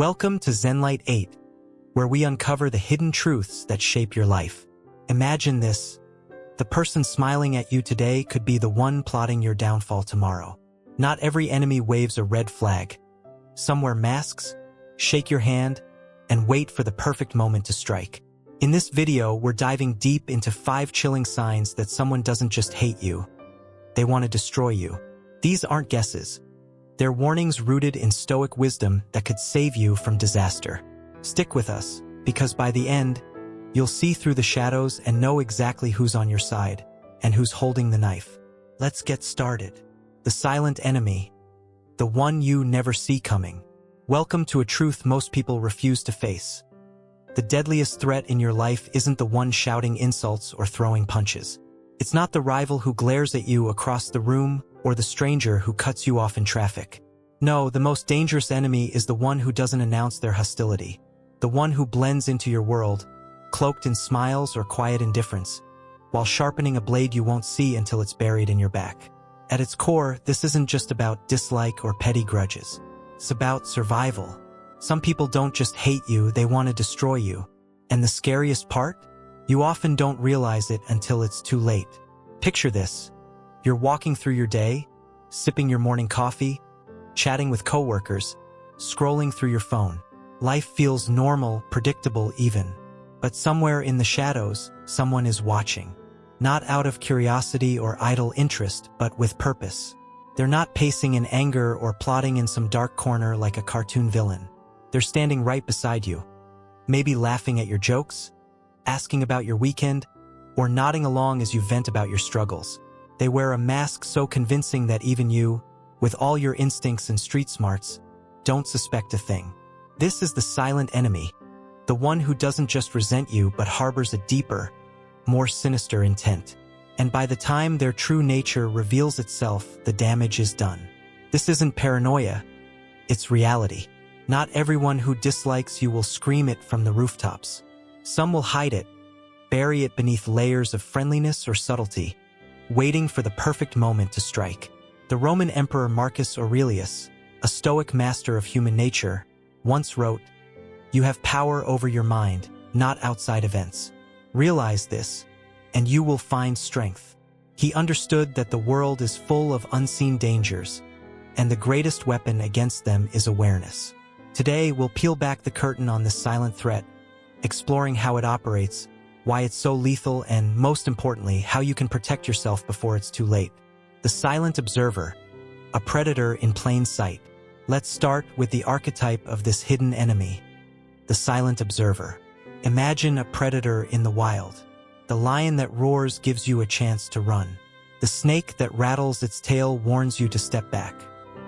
Welcome to ZenLite8, where we uncover the hidden truths that shape your life. Imagine this. The person smiling at you today could be the one plotting your downfall tomorrow. Not every enemy waves a red flag. Some wear masks, shake your hand, and wait for the perfect moment to strike. In this video, we're diving deep into 5 chilling signs that someone doesn't just hate you. They want to destroy you. These aren't guesses. They're warnings rooted in Stoic wisdom that could save you from disaster. Stick with us, because by the end, you'll see through the shadows and know exactly who's on your side and who's holding the knife. Let's get started. The silent enemy. The one you never see coming. Welcome to a truth most people refuse to face. The deadliest threat in your life isn't the one shouting insults or throwing punches. It's not the rival who glares at you across the room or the stranger who cuts you off in traffic. No, the most dangerous enemy is the one who doesn't announce their hostility. The one who blends into your world, cloaked in smiles or quiet indifference, while sharpening a blade you won't see until it's buried in your back. At its core, this isn't just about dislike or petty grudges. It's about survival. Some people don't just hate you, they want to destroy you. And the scariest part? You often don't realize it until it's too late. Picture this. You're walking through your day, sipping your morning coffee, chatting with coworkers, scrolling through your phone. Life feels normal, predictable even. But somewhere in the shadows, someone is watching. Not out of curiosity or idle interest, but with purpose. They're not pacing in anger or plotting in some dark corner like a cartoon villain. They're standing right beside you, maybe laughing at your jokes, asking about your weekend, or nodding along as you vent about your struggles. They wear a mask so convincing that even you, with all your instincts and street smarts, don't suspect a thing. This is the silent enemy, the one who doesn't just resent you but harbors a deeper, more sinister intent. And by the time their true nature reveals itself, the damage is done. This isn't paranoia, it's reality. Not everyone who dislikes you will scream it from the rooftops. Some will hide it, bury it beneath layers of friendliness or subtlety, waiting for the perfect moment to strike. The Roman Emperor Marcus Aurelius, a Stoic master of human nature, once wrote, "You have power over your mind, not outside events. Realize this, and you will find strength." He understood that the world is full of unseen dangers, and the greatest weapon against them is awareness. Today, we'll peel back the curtain on this silent threat, exploring how it operates, why it's so lethal, and most importantly, how you can protect yourself before it's too late. The silent observer, a predator in plain sight. Let's start with the archetype of this hidden enemy, the silent observer. Imagine a predator in the wild. The lion that roars gives you a chance to run. The snake that rattles its tail warns you to step back.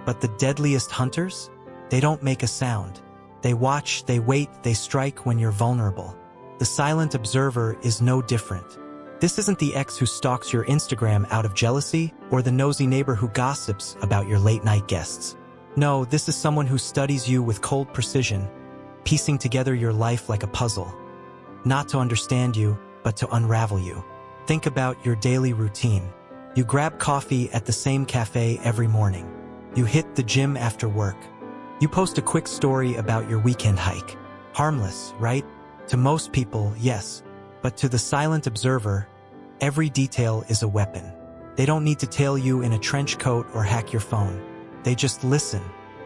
But the deadliest hunters? They don't make a sound. They watch, they wait, they strike when you're vulnerable. The silent observer is no different. This isn't the ex who stalks your Instagram out of jealousy or the nosy neighbor who gossips about your late-night guests. No, this is someone who studies you with cold precision, piecing together your life like a puzzle. Not to understand you, but to unravel you. Think about your daily routine. You grab coffee at the same cafe every morning. You hit the gym after work. You post a quick story about your weekend hike. Harmless, right? To most people, yes. But to the silent observer, every detail is a weapon. They don't need to tail you in a trench coat or hack your phone. They just listen.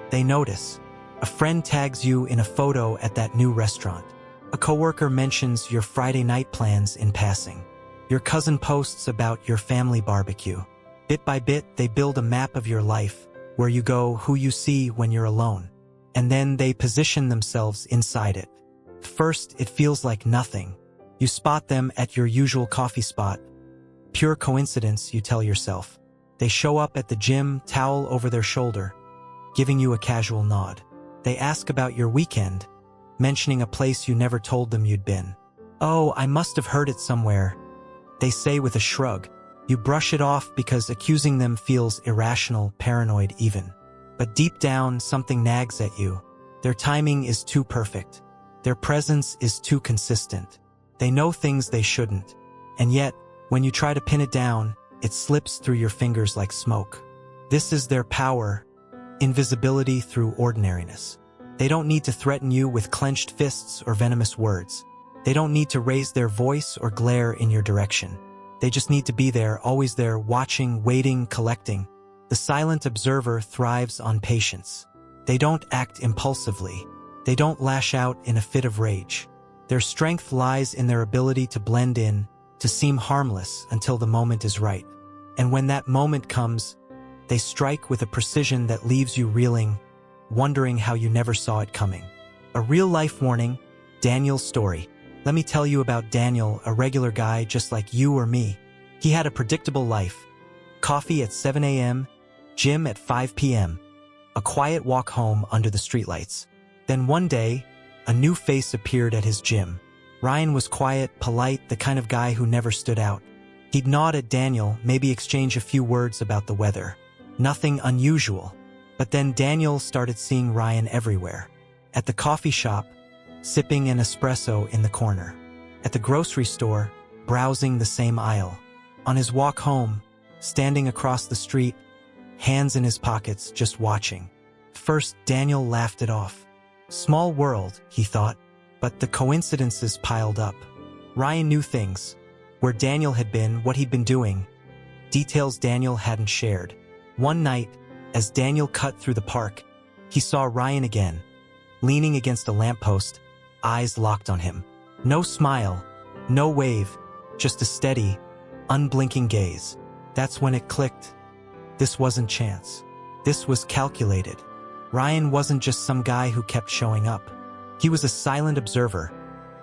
They notice. A friend tags you in a photo at that new restaurant. A coworker mentions your Friday night plans in passing. Your cousin posts about your family barbecue. Bit by bit, they build a map of your life, where you go, who you see when you're alone. And then they position themselves inside it. First, it feels like nothing. You spot them at your usual coffee spot. Pure coincidence, you tell yourself. They show up at the gym, towel over their shoulder, giving you a casual nod. They ask about your weekend, mentioning a place you never told them you'd been. "Oh, I must have heard it somewhere," they say with a shrug. You brush it off because accusing them feels irrational, paranoid even. But deep down, something nags at you. Their timing is too perfect. Their presence is too consistent. They know things they shouldn't. And yet, when you try to pin it down, it slips through your fingers like smoke. This is their power, invisibility through ordinariness. They don't need to threaten you with clenched fists or venomous words. They don't need to raise their voice or glare in your direction. They just need to be there, always there, watching, waiting, collecting. The silent observer thrives on patience. They don't act impulsively. They don't lash out in a fit of rage. Their strength lies in their ability to blend in, to seem harmless until the moment is right. And when that moment comes, they strike with a precision that leaves you reeling, wondering how you never saw it coming. A real-life warning, Daniel's story. Let me tell you about Daniel, a regular guy just like you or me. He had a predictable life. Coffee at 7 a.m., gym at 5 p.m., a quiet walk home under the streetlights. Then one day, a new face appeared at his gym. Ryan was quiet, polite, the kind of guy who never stood out. He'd nod at Daniel, maybe exchange a few words about the weather. Nothing unusual. But then Daniel started seeing Ryan everywhere. At the coffee shop, sipping an espresso in the corner. At the grocery store, browsing the same aisle. On his walk home, standing across the street, hands in his pockets, just watching. First, Daniel laughed it off. Small world, he thought, but the coincidences piled up. Ryan knew things, where Daniel had been, what he'd been doing, details Daniel hadn't shared. One night, as Daniel cut through the park, he saw Ryan again, leaning against a lamppost, eyes locked on him. No smile, no wave, just a steady, unblinking gaze. That's when it clicked. This wasn't chance. This was calculated. Ryan wasn't just some guy who kept showing up. He was a silent observer,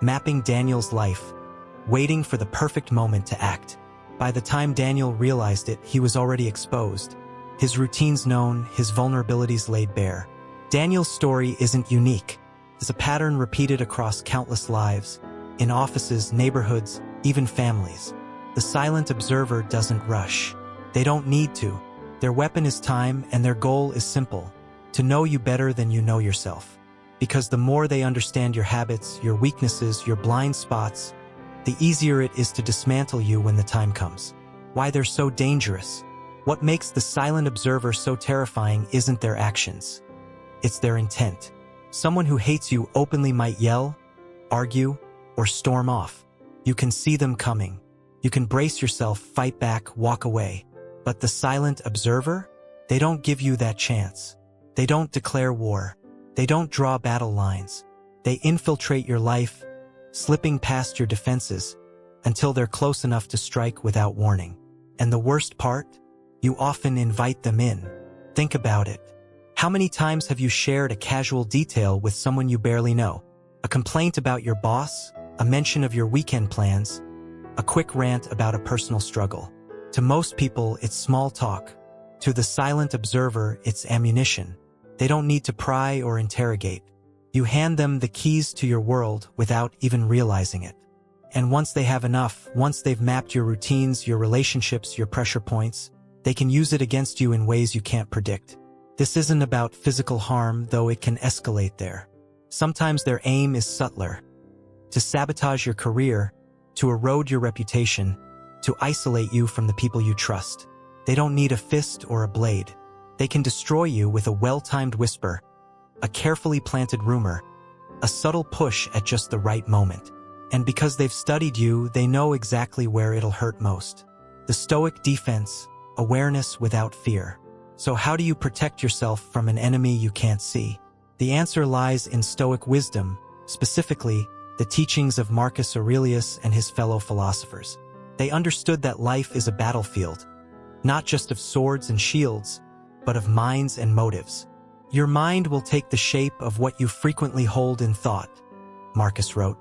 mapping Daniel's life, waiting for the perfect moment to act. By the time Daniel realized it, he was already exposed. His routines known, his vulnerabilities laid bare. Daniel's story isn't unique. It's a pattern repeated across countless lives, in offices, neighborhoods, even families. The silent observer doesn't rush. They don't need to. Their weapon is time, and their goal is simple: to know you better than you know yourself. Because the more they understand your habits, your weaknesses, your blind spots, the easier it is to dismantle you when the time comes. Why they're so dangerous. What makes the silent observer so terrifying isn't their actions. It's their intent. Someone who hates you openly might yell, argue, or storm off. You can see them coming. You can brace yourself, fight back, walk away. But the silent observer? They don't give you that chance. They don't declare war. They don't draw battle lines. They infiltrate your life, slipping past your defenses, until they're close enough to strike without warning. And the worst part? You often invite them in. Think about it. How many times have you shared a casual detail with someone you barely know? A complaint about your boss, a mention of your weekend plans, a quick rant about a personal struggle. To most people, it's small talk. To the silent observer, it's ammunition. They don't need to pry or interrogate. You hand them the keys to your world without even realizing it. And once they have enough, once they've mapped your routines, your relationships, your pressure points, they can use it against you in ways you can't predict. This isn't about physical harm, though it can escalate there. Sometimes their aim is subtler. To sabotage your career, to erode your reputation, to isolate you from the people you trust. They don't need a fist or a blade. They can destroy you with a well-timed whisper, a carefully planted rumor, a subtle push at just the right moment. And because they've studied you, they know exactly where it'll hurt most. The Stoic defense, awareness without fear. So how do you protect yourself from an enemy you can't see? The answer lies in Stoic wisdom, specifically the teachings of Marcus Aurelius and his fellow philosophers. They understood that life is a battlefield, not just of swords and shields, but of minds and motives. Your mind will take the shape of what you frequently hold in thought, Marcus wrote.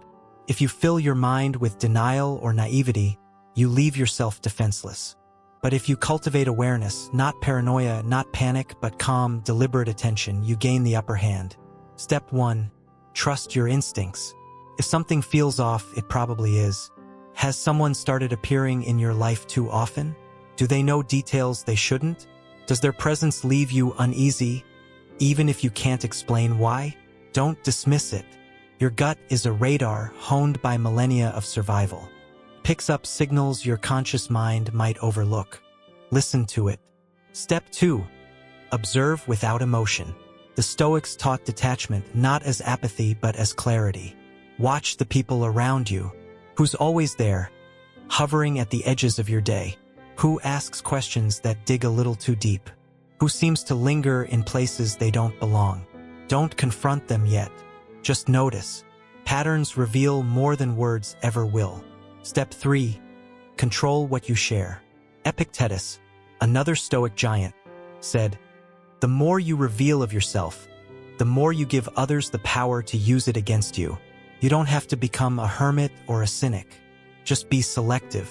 If you fill your mind with denial or naivety, you leave yourself defenseless. But if you cultivate awareness, not paranoia, not panic, but calm, deliberate attention, you gain the upper hand. Step 1. Trust your instincts. If something feels off, it probably is. Has someone started appearing in your life too often? Do they know details they shouldn't? Does their presence leave you uneasy, even if you can't explain why? Don't dismiss it. Your gut is a radar honed by millennia of survival. Picks up signals your conscious mind might overlook. Listen to it. Step 2. Observe without emotion. The Stoics taught detachment not as apathy but as clarity. Watch the people around you. Who's always there, hovering at the edges of your day? Who asks questions that dig a little too deep? Who seems to linger in places they don't belong? Don't confront them yet. Just notice. Patterns reveal more than words ever will. Step 3. Control what you share. Epictetus, another Stoic giant, said, "The more you reveal of yourself, the more you give others the power to use it against you." You don't have to become a hermit or a cynic. Just be selective.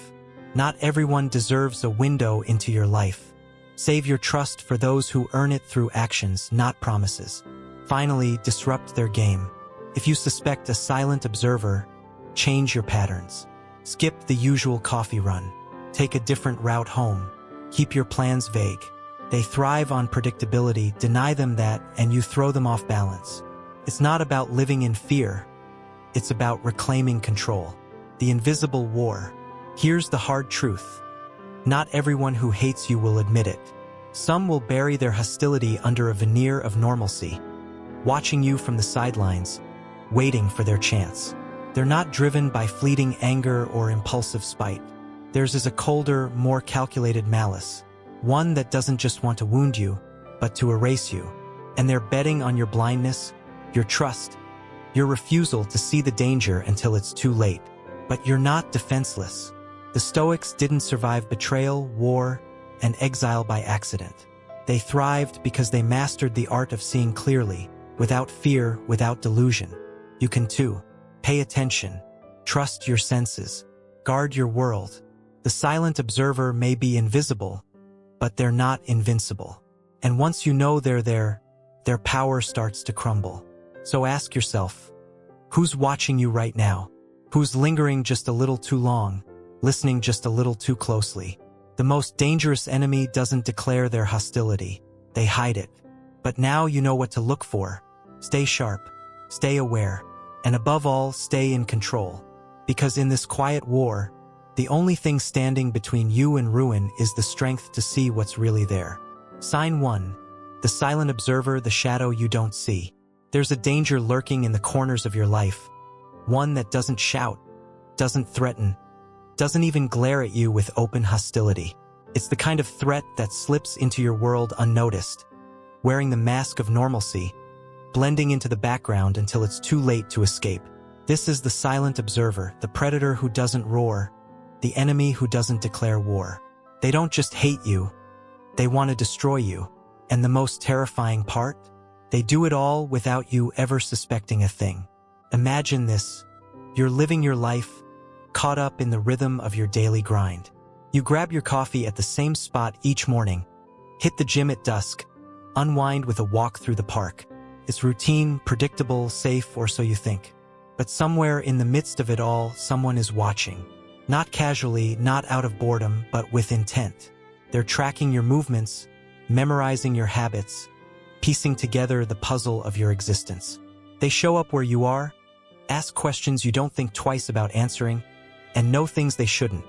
Not everyone deserves a window into your life. Save your trust for those who earn it through actions, not promises. Finally, disrupt their game. If you suspect a silent observer, change your patterns. Skip the usual coffee run. Take a different route home. Keep your plans vague. They thrive on predictability. Deny them that, and you throw them off balance. It's not about living in fear. It's about reclaiming control. The invisible war. Here's the hard truth. Not everyone who hates you will admit it. Some will bury their hostility under a veneer of normalcy, watching you from the sidelines, waiting for their chance. They're not driven by fleeting anger or impulsive spite. Theirs is a colder, more calculated malice, one that doesn't just want to wound you, but to erase you. And they're betting on your blindness, your trust, your refusal to see the danger until it's too late. But you're not defenseless. The Stoics didn't survive betrayal, war, and exile by accident. They thrived because they mastered the art of seeing clearly, without fear, without delusion. You can too. Pay attention. Trust your senses. Guard your world. The silent observer may be invisible, but they're not invincible. And once you know they're there, their power starts to crumble. So ask yourself, who's watching you right now? Who's lingering just a little too long, listening just a little too closely? The most dangerous enemy doesn't declare their hostility. They hide it. But now you know what to look for. Stay sharp, stay aware, and above all, stay in control. Because in this quiet war, the only thing standing between you and ruin is the strength to see what's really there. Sign 1. The silent observer, the shadow you don't see. There's a danger lurking in the corners of your life. One that doesn't shout, doesn't threaten, doesn't even glare at you with open hostility. It's the kind of threat that slips into your world unnoticed, wearing the mask of normalcy, blending into the background until it's too late to escape. This is the silent observer, the predator who doesn't roar, the enemy who doesn't declare war. They don't just hate you, they want to destroy you. And the most terrifying part? They do it all without you ever suspecting a thing. Imagine this. You're living your life, caught up in the rhythm of your daily grind. You grab your coffee at the same spot each morning, hit the gym at dusk, unwind with a walk through the park. It's routine, predictable, safe, or so you think. But somewhere in the midst of it all, someone is watching. Not casually, not out of boredom, but with intent. They're tracking your movements, memorizing your habits, piecing together the puzzle of your existence. They show up where you are, ask questions you don't think twice about answering, and know things they shouldn't,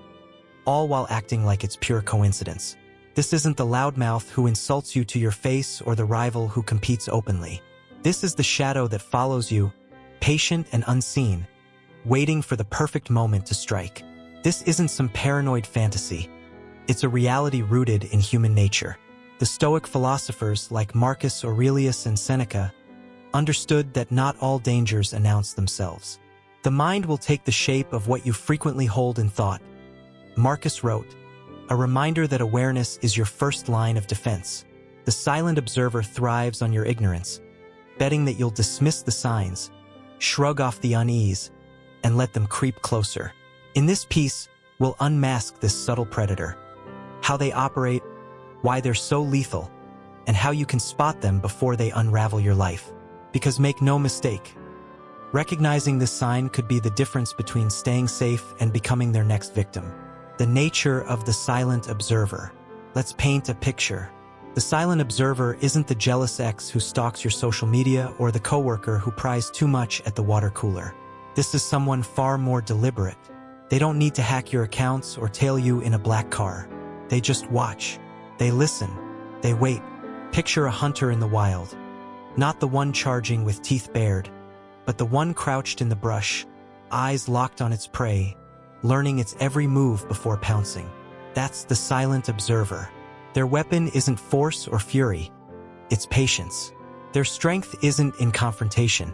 all while acting like it's pure coincidence. This isn't the loudmouth who insults you to your face or the rival who competes openly. This is the shadow that follows you, patient and unseen, waiting for the perfect moment to strike. This isn't some paranoid fantasy. It's a reality rooted in human nature. The Stoic philosophers like Marcus Aurelius and Seneca understood that not all dangers announce themselves. The mind will take the shape of what you frequently hold in thought. Marcus wrote, "A reminder that awareness is your first line of defense." The silent observer thrives on your ignorance, betting that you'll dismiss the signs, shrug off the unease, and let them creep closer. In this piece, we'll unmask this subtle predator, how they operate, why they're so lethal, and how you can spot them before they unravel your life. Because make no mistake, recognizing this sign could be the difference between staying safe and becoming their next victim. The nature of the silent observer. Let's paint a picture. The silent observer isn't the jealous ex who stalks your social media or the coworker who pries too much at the water cooler. This is someone far more deliberate. They don't need to hack your accounts or tail you in a black car. They just watch. They listen. They wait. Picture a hunter in the wild. Not the one charging with teeth bared, but the one crouched in the brush, eyes locked on its prey, learning its every move before pouncing. That's the silent observer. Their weapon isn't force or fury, it's patience. Their strength isn't in confrontation,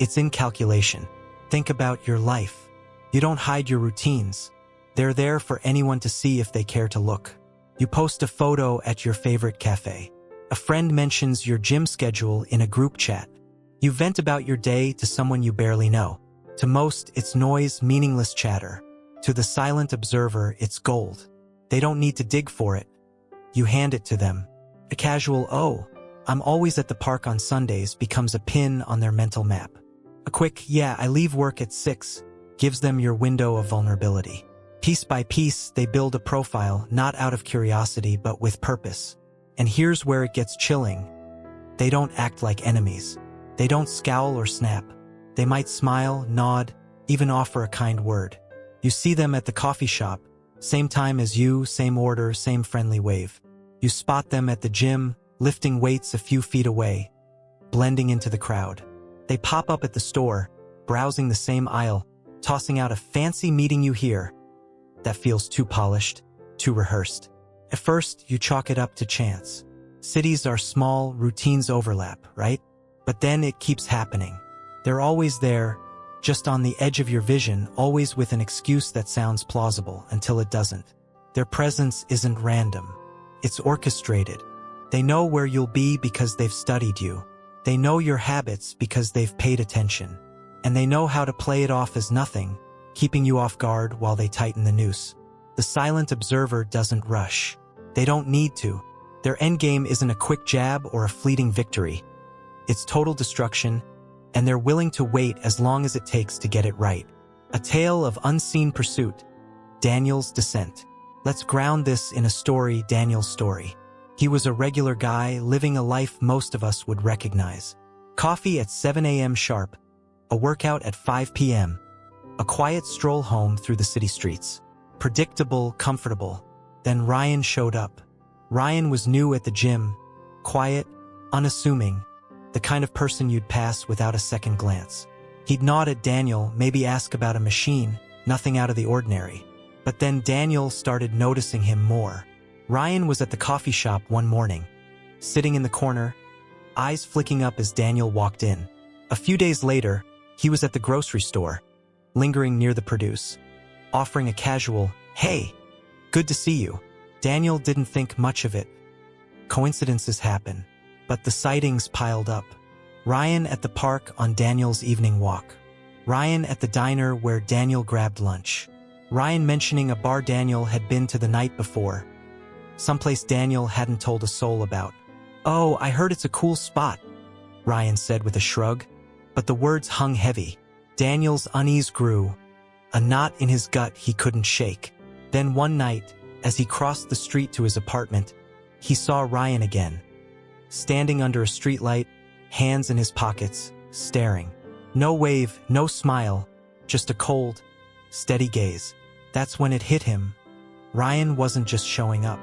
it's in calculation. Think about your life. You don't hide your routines. They're there for anyone to see if they care to look. You post a photo at your favorite cafe. A friend mentions your gym schedule in a group chat. You vent about your day to someone you barely know. To most, it's noise, meaningless chatter. To the silent observer, it's gold. They don't need to dig for it. You hand it to them. A casual, "Oh, I'm always at the park on Sundays," becomes a pin on their mental map. A quick, "Yeah, I leave work at 6, gives them your window of vulnerability. Piece by piece, they build a profile, not out of curiosity, but with purpose. And here's where it gets chilling. They don't act like enemies. They don't scowl or snap. They might smile, nod, even offer a kind word. You see them at the coffee shop, same time as you, same order, same friendly wave. You spot them at the gym, lifting weights a few feet away, blending into the crowd. They pop up at the store, browsing the same aisle, tossing out a fancy meeting you hear. That feels too polished, too rehearsed. At first, you chalk it up to chance. Cities are small, routines overlap, right? But then it keeps happening. They're always there, just on the edge of your vision, always with an excuse that sounds plausible until it doesn't. Their presence isn't random. It's orchestrated. They know where you'll be because they've studied you. They know your habits because they've paid attention. And they know how to play it off as nothing, keeping you off guard while they tighten the noose. The silent observer doesn't rush. They don't need to. Their endgame isn't a quick jab or a fleeting victory. It's total destruction, and they're willing to wait as long as it takes to get it right. A tale of unseen pursuit. Daniel's descent. Let's ground this in a story, Daniel's story. He was a regular guy living a life most of us would recognize. Coffee at 7 a.m. sharp, a workout at 5 p.m., a quiet stroll home through the city streets. Predictable, comfortable. Then Ryan showed up. Ryan was new at the gym, quiet, unassuming, the kind of person you'd pass without a second glance. He'd nod at Daniel, maybe ask about a machine, nothing out of the ordinary. But then Daniel started noticing him more. Ryan was at the coffee shop one morning, sitting in the corner, eyes flicking up as Daniel walked in. A few days later, he was at the grocery store, lingering near the produce, offering a casual, "Hey, good to see you." Daniel didn't think much of it. Coincidences happen, but the sightings piled up. Ryan at the park on Daniel's evening walk. Ryan at the diner where Daniel grabbed lunch. Ryan mentioning a bar Daniel had been to the night before, someplace Daniel hadn't told a soul about. "Oh, I heard it's a cool spot," Ryan said with a shrug, but the words hung heavy. Daniel's unease grew, a knot in his gut he couldn't shake. Then one night, as he crossed the street to his apartment, he saw Ryan again, standing under a streetlight, hands in his pockets, staring. No wave, no smile, just a cold, steady gaze. That's when it hit him. Ryan wasn't just showing up.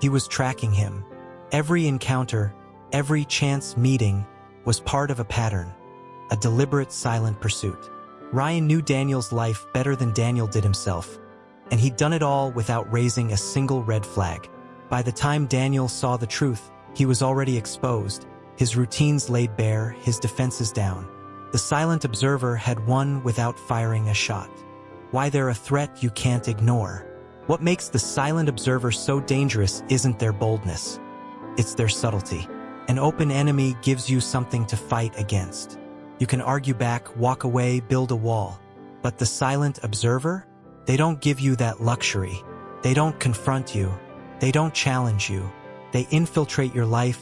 He was tracking him. Every encounter, every chance meeting was part of a pattern, a deliberate, silent pursuit. Ryan knew Daniel's life better than Daniel did himself, and he'd done it all without raising a single red flag. By the time Daniel saw the truth, he was already exposed, his routines laid bare, his defenses down. The silent observer had won without firing a shot. Why they're a threat you can't ignore. What makes the silent observer so dangerous isn't their boldness. It's their subtlety. An open enemy gives you something to fight against. You can argue back, walk away, build a wall. But the silent observer? They don't give you that luxury. They don't confront you. They don't challenge you. They infiltrate your life,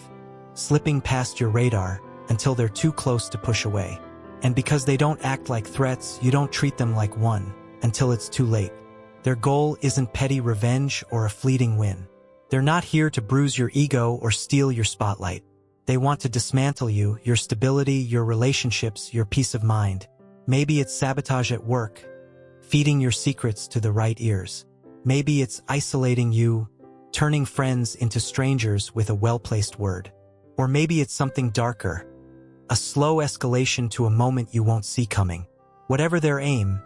slipping past your radar until they're too close to push away. And because they don't act like threats, you don't treat them like one until it's too late. Their goal isn't petty revenge or a fleeting win. They're not here to bruise your ego or steal your spotlight. They want to dismantle you, your stability, your relationships, your peace of mind. Maybe it's sabotage at work, feeding your secrets to the right ears. Maybe it's isolating you, turning friends into strangers with a well-placed word. Or maybe it's something darker, a slow escalation to a moment you won't see coming. Whatever their aim,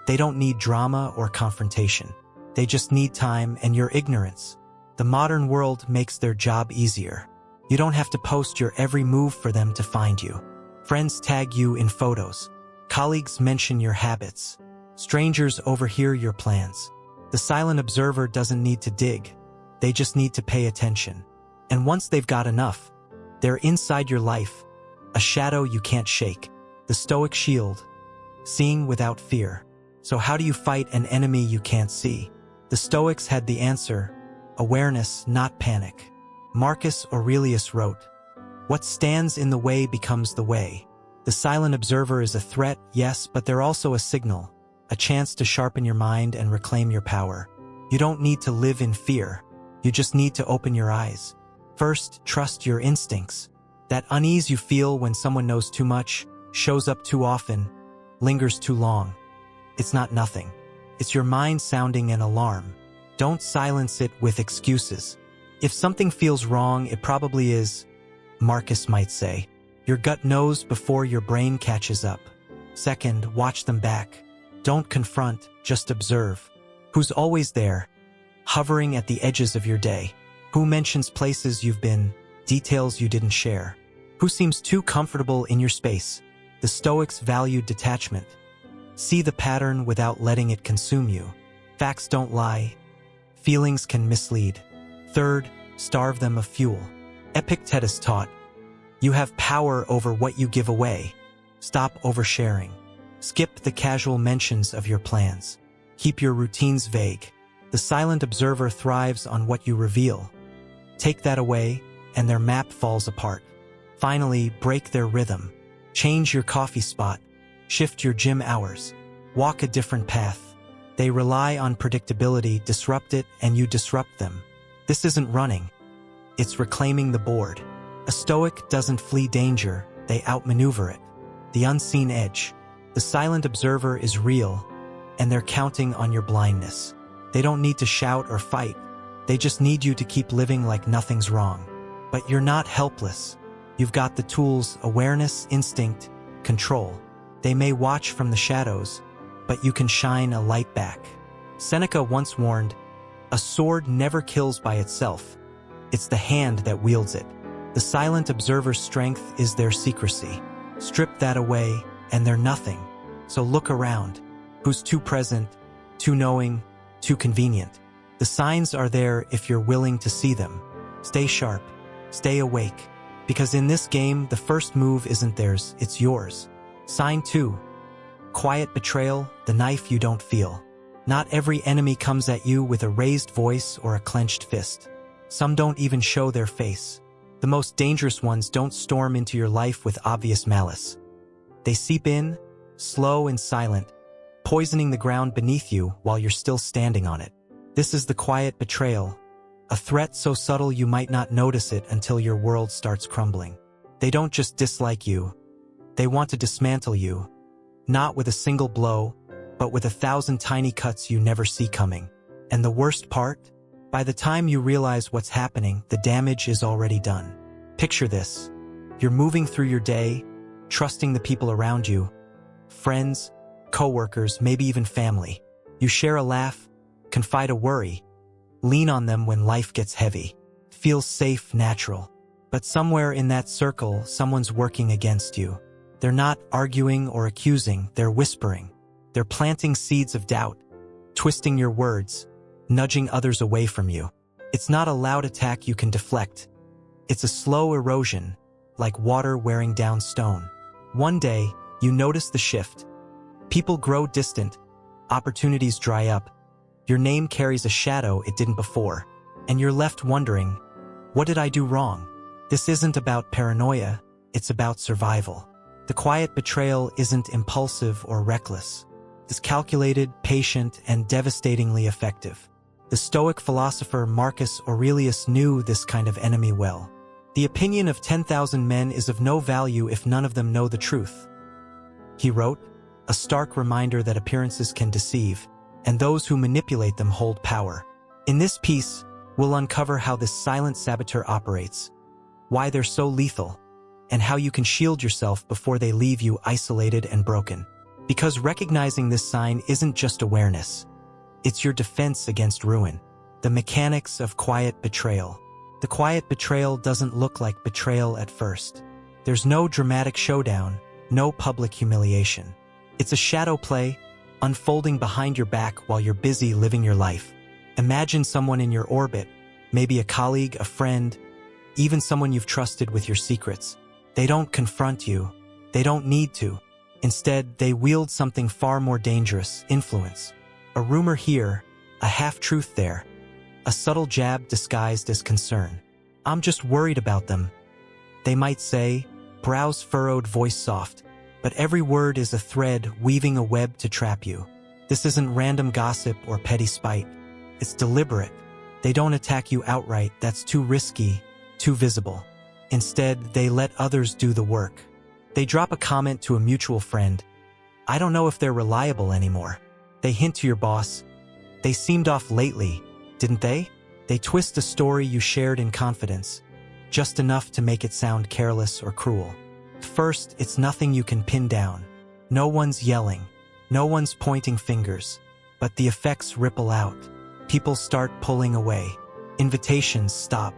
they don't need drama or confrontation. They just need time and your ignorance. The modern world makes their job easier. You don't have to post your every move for them to find you. Friends tag you in photos. Colleagues mention your habits. Strangers overhear your plans. The silent observer doesn't need to dig. They just need to pay attention. And once they've got enough, they're inside your life, a shadow you can't shake. The Stoic shield, seeing without fear. So how do you fight an enemy you can't see? The Stoics had the answer: awareness, not panic. Marcus Aurelius wrote, "What stands in the way becomes the way." The silent observer is a threat, yes, but they're also a signal, a chance to sharpen your mind and reclaim your power. You don't need to live in fear. You just need to open your eyes. First, trust your instincts. That unease you feel when someone knows too much, shows up too often, lingers too long. It's not nothing. It's your mind sounding an alarm. Don't silence it with excuses. If something feels wrong, it probably is, Marcus might say. Your gut knows before your brain catches up. Second, watch them back. Don't confront, just observe. Who's always there, hovering at the edges of your day? Who mentions places you've been, details you didn't share? Who seems too comfortable in your space? The Stoics valued detachment. See the pattern without letting it consume you. Facts don't lie. Feelings can mislead. Third, starve them of fuel. Epictetus taught, you have power over what you give away. Stop oversharing. Skip the casual mentions of your plans. Keep your routines vague. The silent observer thrives on what you reveal. Take that away, and their map falls apart. Finally, break their rhythm. Change your coffee spot. Shift your gym hours. Walk a different path. They rely on predictability, disrupt it, and you disrupt them. This isn't running. It's reclaiming the board. A Stoic doesn't flee danger, they outmaneuver it. The unseen edge. The silent observer is real, and they're counting on your blindness. They don't need to shout or fight. They just need you to keep living like nothing's wrong. But you're not helpless. You've got the tools: awareness, instinct, control. They may watch from the shadows, but you can shine a light back. Seneca once warned, a sword never kills by itself. It's the hand that wields it. The silent observer's strength is their secrecy. Strip that away, and they're nothing. So look around. Who's too present, too knowing, too convenient? The signs are there if you're willing to see them. Stay sharp, stay awake, because in this game, the first move isn't theirs, it's yours. Sign 2. Quiet betrayal, the knife you don't feel. Not every enemy comes at you with a raised voice or a clenched fist. Some don't even show their face. The most dangerous ones don't storm into your life with obvious malice. They seep in, slow and silent, poisoning the ground beneath you while you're still standing on it. This is the quiet betrayal, a threat so subtle you might not notice it until your world starts crumbling. They don't just dislike you, they want to dismantle you, not with a single blow, but with 1,000 tiny cuts you never see coming. And the worst part? By the time you realize what's happening, the damage is already done. Picture this. You're moving through your day, trusting the people around you, friends, coworkers, maybe even family. You share a laugh, confide a worry, lean on them when life gets heavy. Feels safe, natural. But somewhere in that circle, someone's working against you. They're not arguing or accusing, they're whispering. They're planting seeds of doubt, twisting your words, nudging others away from you. It's not a loud attack you can deflect. It's a slow erosion, like water wearing down stone. One day, you notice the shift. People grow distant, opportunities dry up. Your name carries a shadow it didn't before, and you're left wondering, what did I do wrong? This isn't about paranoia, it's about survival. The quiet betrayal isn't impulsive or reckless. It's calculated, patient, and devastatingly effective. The Stoic philosopher Marcus Aurelius knew this kind of enemy well. The opinion of 10,000 men is of no value if none of them know the truth. He wrote, a stark reminder that appearances can deceive, and those who manipulate them hold power. In this piece, we'll uncover how this silent saboteur operates, why they're so lethal, and how you can shield yourself before they leave you isolated and broken. Because recognizing this sign isn't just awareness. It's your defense against ruin. The mechanics of quiet betrayal. The quiet betrayal doesn't look like betrayal at first. There's no dramatic showdown, no public humiliation. It's a shadow play, unfolding behind your back while you're busy living your life. Imagine someone in your orbit, maybe a colleague, a friend, even someone you've trusted with your secrets. They don't confront you. They don't need to. Instead, they wield something far more dangerous, influence. A rumor here, a half-truth there, a subtle jab disguised as concern. I'm just worried about them, they might say, brows furrowed, voice soft, but every word is a thread weaving a web to trap you. This isn't random gossip or petty spite. It's deliberate. They don't attack you outright, that's too risky, too visible. Instead, they let others do the work. They drop a comment to a mutual friend. I don't know if they're reliable anymore. They hint to your boss. They seemed off lately, didn't they? They twist a story you shared in confidence, just enough to make it sound careless or cruel. First, it's nothing you can pin down. No one's yelling. No one's pointing fingers. But the effects ripple out. People start pulling away. Invitations stop.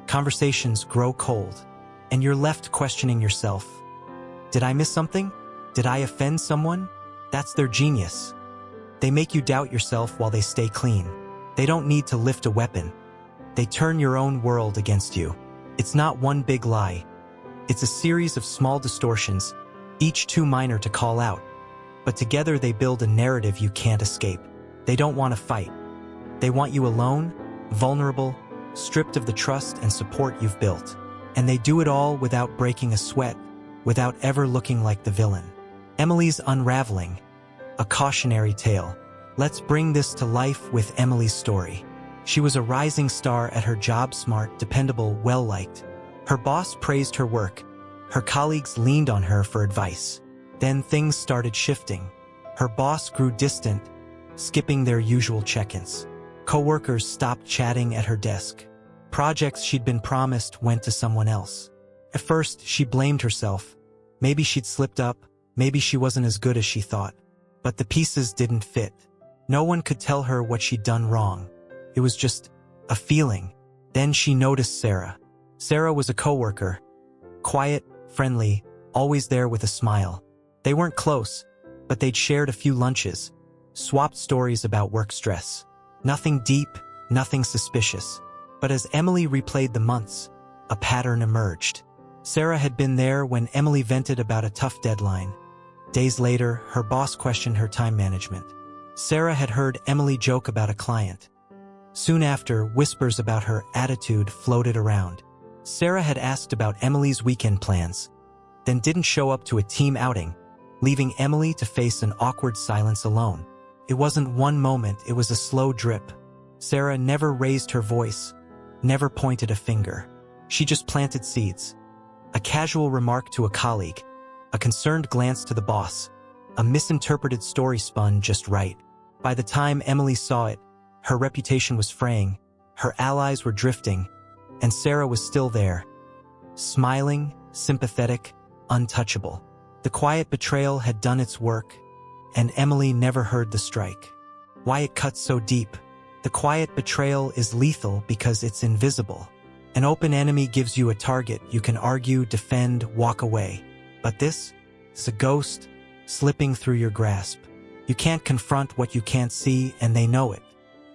Conversations grow cold. And you're left questioning yourself. Did I miss something? Did I offend someone? That's their genius. They make you doubt yourself while they stay clean. They don't need to lift a weapon. They turn your own world against you. It's not one big lie. It's a series of small distortions, each too minor to call out. But together they build a narrative you can't escape. They don't want to fight. They want you alone, vulnerable, stripped of the trust and support you've built. And they do it all without breaking a sweat, without ever looking like the villain. Emily's unraveling, a cautionary tale. Let's bring this to life with Emily's story. She was a rising star at her job, smart, dependable, well-liked. Her boss praised her work. Her colleagues leaned on her for advice. Then things started shifting. Her boss grew distant, skipping their usual check-ins. Coworkers stopped chatting at her desk. Projects she'd been promised went to someone else. At first, she blamed herself. Maybe she'd slipped up, maybe she wasn't as good as she thought. But the pieces didn't fit. No one could tell her what she'd done wrong. It was just a feeling. Then she noticed Sarah. Sarah was a coworker. Quiet, friendly, always there with a smile. They weren't close, but they'd shared a few lunches, swapped stories about work stress. Nothing deep, nothing suspicious. But as Emily replayed the months, a pattern emerged. Sarah had been there when Emily vented about a tough deadline. Days later, her boss questioned her time management. Sarah had heard Emily joke about a client. Soon after, whispers about her attitude floated around. Sarah had asked about Emily's weekend plans, then didn't show up to a team outing, leaving Emily to face an awkward silence alone. It wasn't one moment, it was a slow drip. Sarah never raised her voice, never pointed a finger. She just planted seeds. A casual remark to a colleague, a concerned glance to the boss, a misinterpreted story spun just right. By the time Emily saw it, her reputation was fraying, her allies were drifting, and Sarah was still there, smiling, sympathetic, untouchable. The quiet betrayal had done its work, and Emily never heard the strike. Why it cuts so deep? The quiet betrayal is lethal because it's invisible. An open enemy gives you a target you can argue, defend, walk away. But this is a ghost slipping through your grasp. You can't confront what you can't see, and they know it.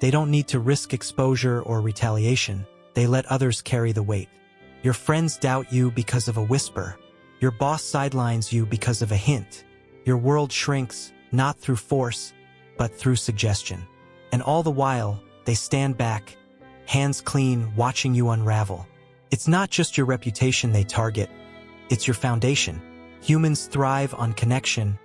They don't need to risk exposure or retaliation. They let others carry the weight. Your friends doubt you because of a whisper. Your boss sidelines you because of a hint. Your world shrinks, not through force, but through suggestion. And all the while, they stand back, hands clean, watching you unravel. It's not just your reputation they target, it's your foundation. Humans thrive on connection,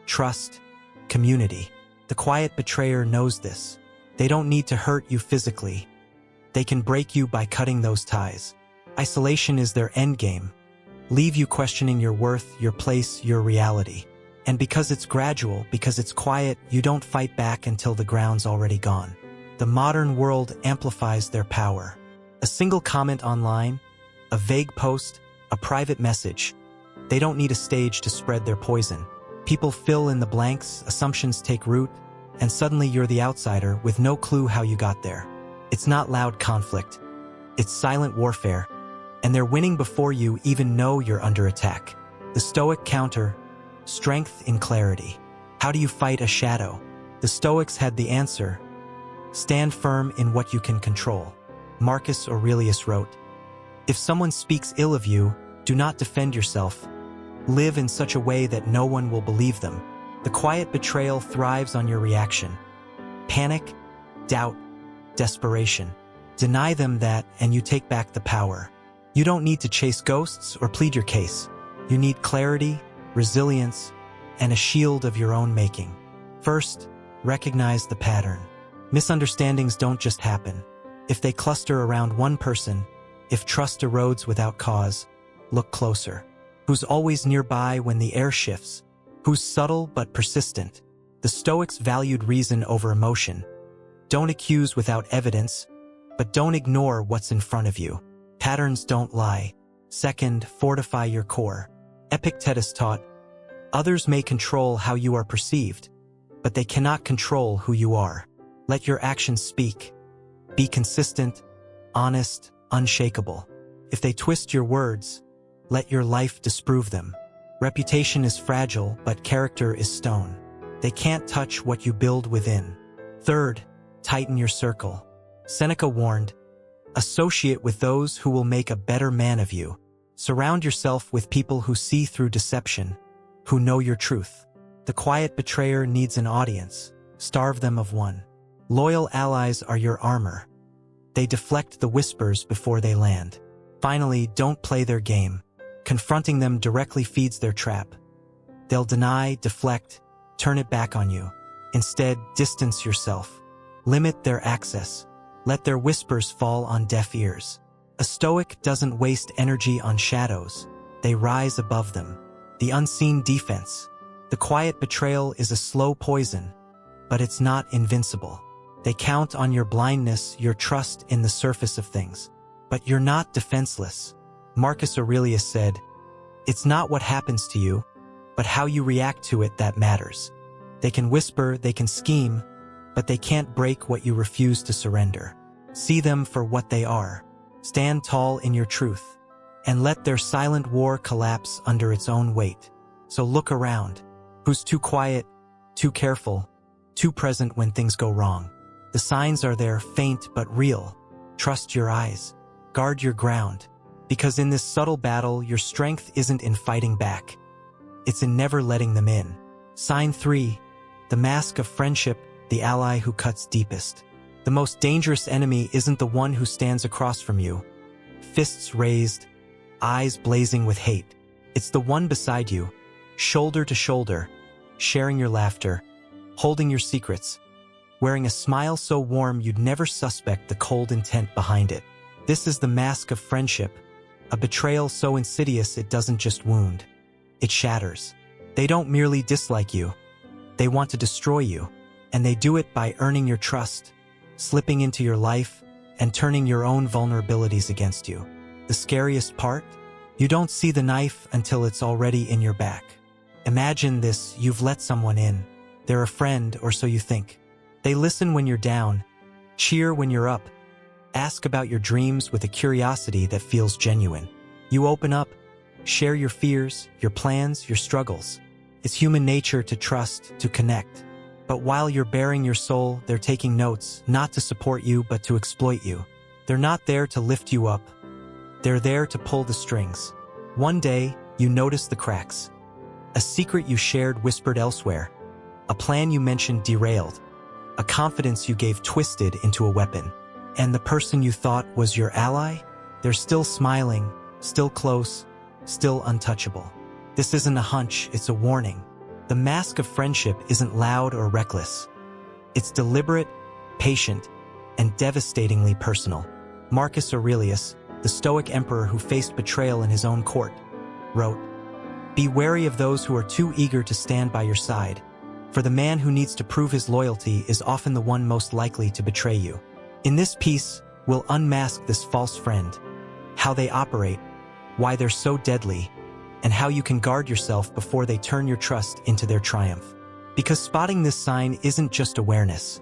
trust, community. The quiet betrayer knows this. They don't need to hurt you physically. They can break you by cutting those ties. Isolation is their endgame. Leave you questioning your worth, your place, your reality. And because it's gradual, because it's quiet, you don't fight back until the ground's already gone. The modern world amplifies their power. A single comment online, a vague post, a private message. They don't need a stage to spread their poison. People fill in the blanks, assumptions take root, and suddenly you're the outsider with no clue how you got there. It's not loud conflict. It's silent warfare, and they're winning before you even know you're under attack. The Stoic counter: strength in clarity. How do you fight a shadow? The Stoics had the answer: stand firm in what you can control. Marcus Aurelius wrote, "If someone speaks ill of you, do not defend yourself. Live in such a way that no one will believe them." The quiet betrayal thrives on your reaction. Panic, doubt, desperation. Deny them that, and you take back the power. You don't need to chase ghosts or plead your case. You need clarity, resilience, and a shield of your own making. First, recognize the pattern. Misunderstandings don't just happen. If they cluster around one person, if trust erodes without cause, look closer. Who's always nearby when the air shifts? Who's subtle but persistent? The Stoics valued reason over emotion. Don't accuse without evidence, but don't ignore what's in front of you. Patterns don't lie. Second, fortify your core. Epictetus taught, others may control how you are perceived, but they cannot control who you are. Let your actions speak. Be consistent, honest, unshakable. If they twist your words, let your life disprove them. Reputation is fragile, but character is stone. They can't touch what you build within. Third, tighten your circle. Seneca warned, associate with those who will make a better man of you. Surround yourself with people who see through deception, who know your truth. The quiet betrayer needs an audience. Starve them of one. Loyal allies are your armor. They deflect the whispers before they land. Finally, don't play their game. Confronting them directly feeds their trap. They'll deny, deflect, turn it back on you. Instead, distance yourself. Limit their access. Let their whispers fall on deaf ears. A Stoic doesn't waste energy on shadows. They rise above them. The unseen defense. The quiet betrayal is a slow poison, but it's not invincible. They count on your blindness, your trust in the surface of things. But you're not defenseless. Marcus Aurelius said, it's not what happens to you, but how you react to it that matters. They can whisper, they can scheme, but they can't break what you refuse to surrender. See them for what they are. Stand tall in your truth, and let their silent war collapse under its own weight. So look around. Who's too quiet, too careful, too present when things go wrong? The signs are there, faint but real. Trust your eyes. Guard your ground. Because in this subtle battle, your strength isn't in fighting back. It's in never letting them in. Sign 3. The mask of friendship, the ally who cuts deepest. The most dangerous enemy isn't the one who stands across from you, fists raised, eyes blazing with hate. It's the one beside you, shoulder to shoulder, sharing your laughter, holding your secrets, wearing a smile so warm you'd never suspect the cold intent behind it. This is the mask of friendship, a betrayal so insidious it doesn't just wound, it shatters. They don't merely dislike you, they want to destroy you, and they do it by earning your trust, slipping into your life, and turning your own vulnerabilities against you. The scariest part? You don't see the knife until it's already in your back. Imagine this: you've let someone in. They're a friend, or so you think. They listen when you're down, cheer when you're up, ask about your dreams with a curiosity that feels genuine. You open up, share your fears, your plans, your struggles. It's human nature to trust, to connect. But while you're bearing your soul, they're taking notes, not to support you, but to exploit you. They're not there to lift you up. They're there to pull the strings. One day, you notice the cracks. A secret you shared whispered elsewhere. A plan you mentioned derailed. A confidence you gave twisted into a weapon. And the person you thought was your ally? They're still smiling, still close, still untouchable. This isn't a hunch, it's a warning. The mask of friendship isn't loud or reckless. It's deliberate, patient, and devastatingly personal. Marcus Aurelius, the Stoic emperor who faced betrayal in his own court, wrote, "Be wary of those who are too eager to stand by your side, for the man who needs to prove his loyalty is often the one most likely to betray you." In this piece, we'll unmask this false friend, how they operate, why they're so deadly, and how you can guard yourself before they turn your trust into their triumph. Because spotting this sign isn't just awareness,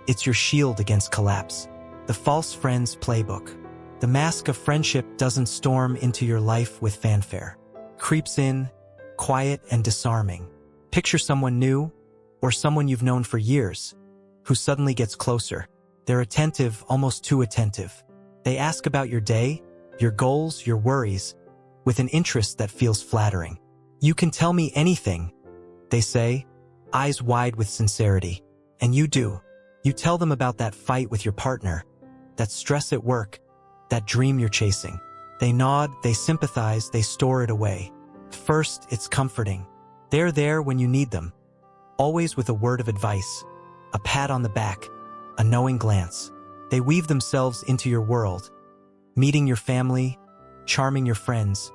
it's your shield against collapse. The false friend's playbook. The mask of friendship doesn't storm into your life with fanfare. Creeps in, quiet and disarming. Picture someone new, or someone you've known for years, who suddenly gets closer. They're attentive, almost too attentive. They ask about your day, your goals, your worries, with an interest that feels flattering. You can tell me anything, they say, eyes wide with sincerity. And you do. You tell them about that fight with your partner, that stress at work, that dream you're chasing. They nod, they sympathize, they store it away. First, it's comforting. They're there when you need them, always with a word of advice, a pat on the back, a knowing glance. They weave themselves into your world, meeting your family, charming your friends,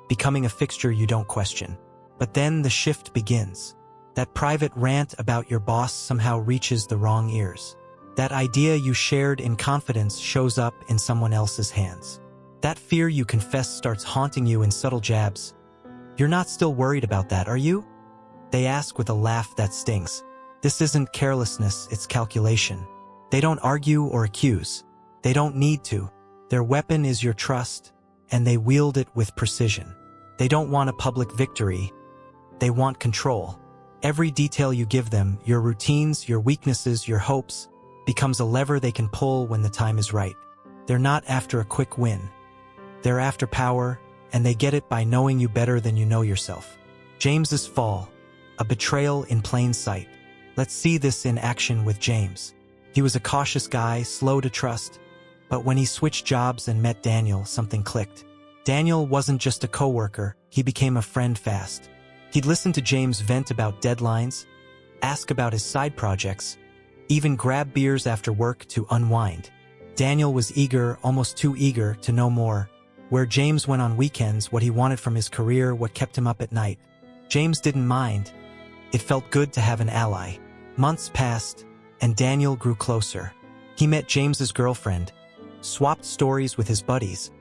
becoming a fixture you don't question. But then the shift begins. That private rant about your boss somehow reaches the wrong ears. That idea you shared in confidence shows up in someone else's hands. That fear you confessed starts haunting you in subtle jabs. You're not still worried about that, are you? They ask with a laugh that stings. This isn't carelessness, it's calculation. They don't argue or accuse. They don't need to. Their weapon is your trust, and they wield it with precision. They don't want a public victory. They want control. Every detail you give them, your routines, your weaknesses, your hopes, becomes a lever they can pull when the time is right. They're not after a quick win. They're after power, and they get it by knowing you better than you know yourself. James's fall, a betrayal in plain sight. Let's see this in action with James. He was a cautious guy, slow to trust, but when he switched jobs and met Daniel, something clicked. Daniel wasn't just a coworker, he became a friend fast. He'd listen to James vent about deadlines, ask about his side projects, even grab beers after work to unwind. Daniel was eager, almost too eager, to know more. Where James went on weekends, what he wanted from his career, what kept him up at night. James didn't mind. It felt good to have an ally. Months passed, and Daniel grew closer. He met James's girlfriend, swapped stories with his buddies,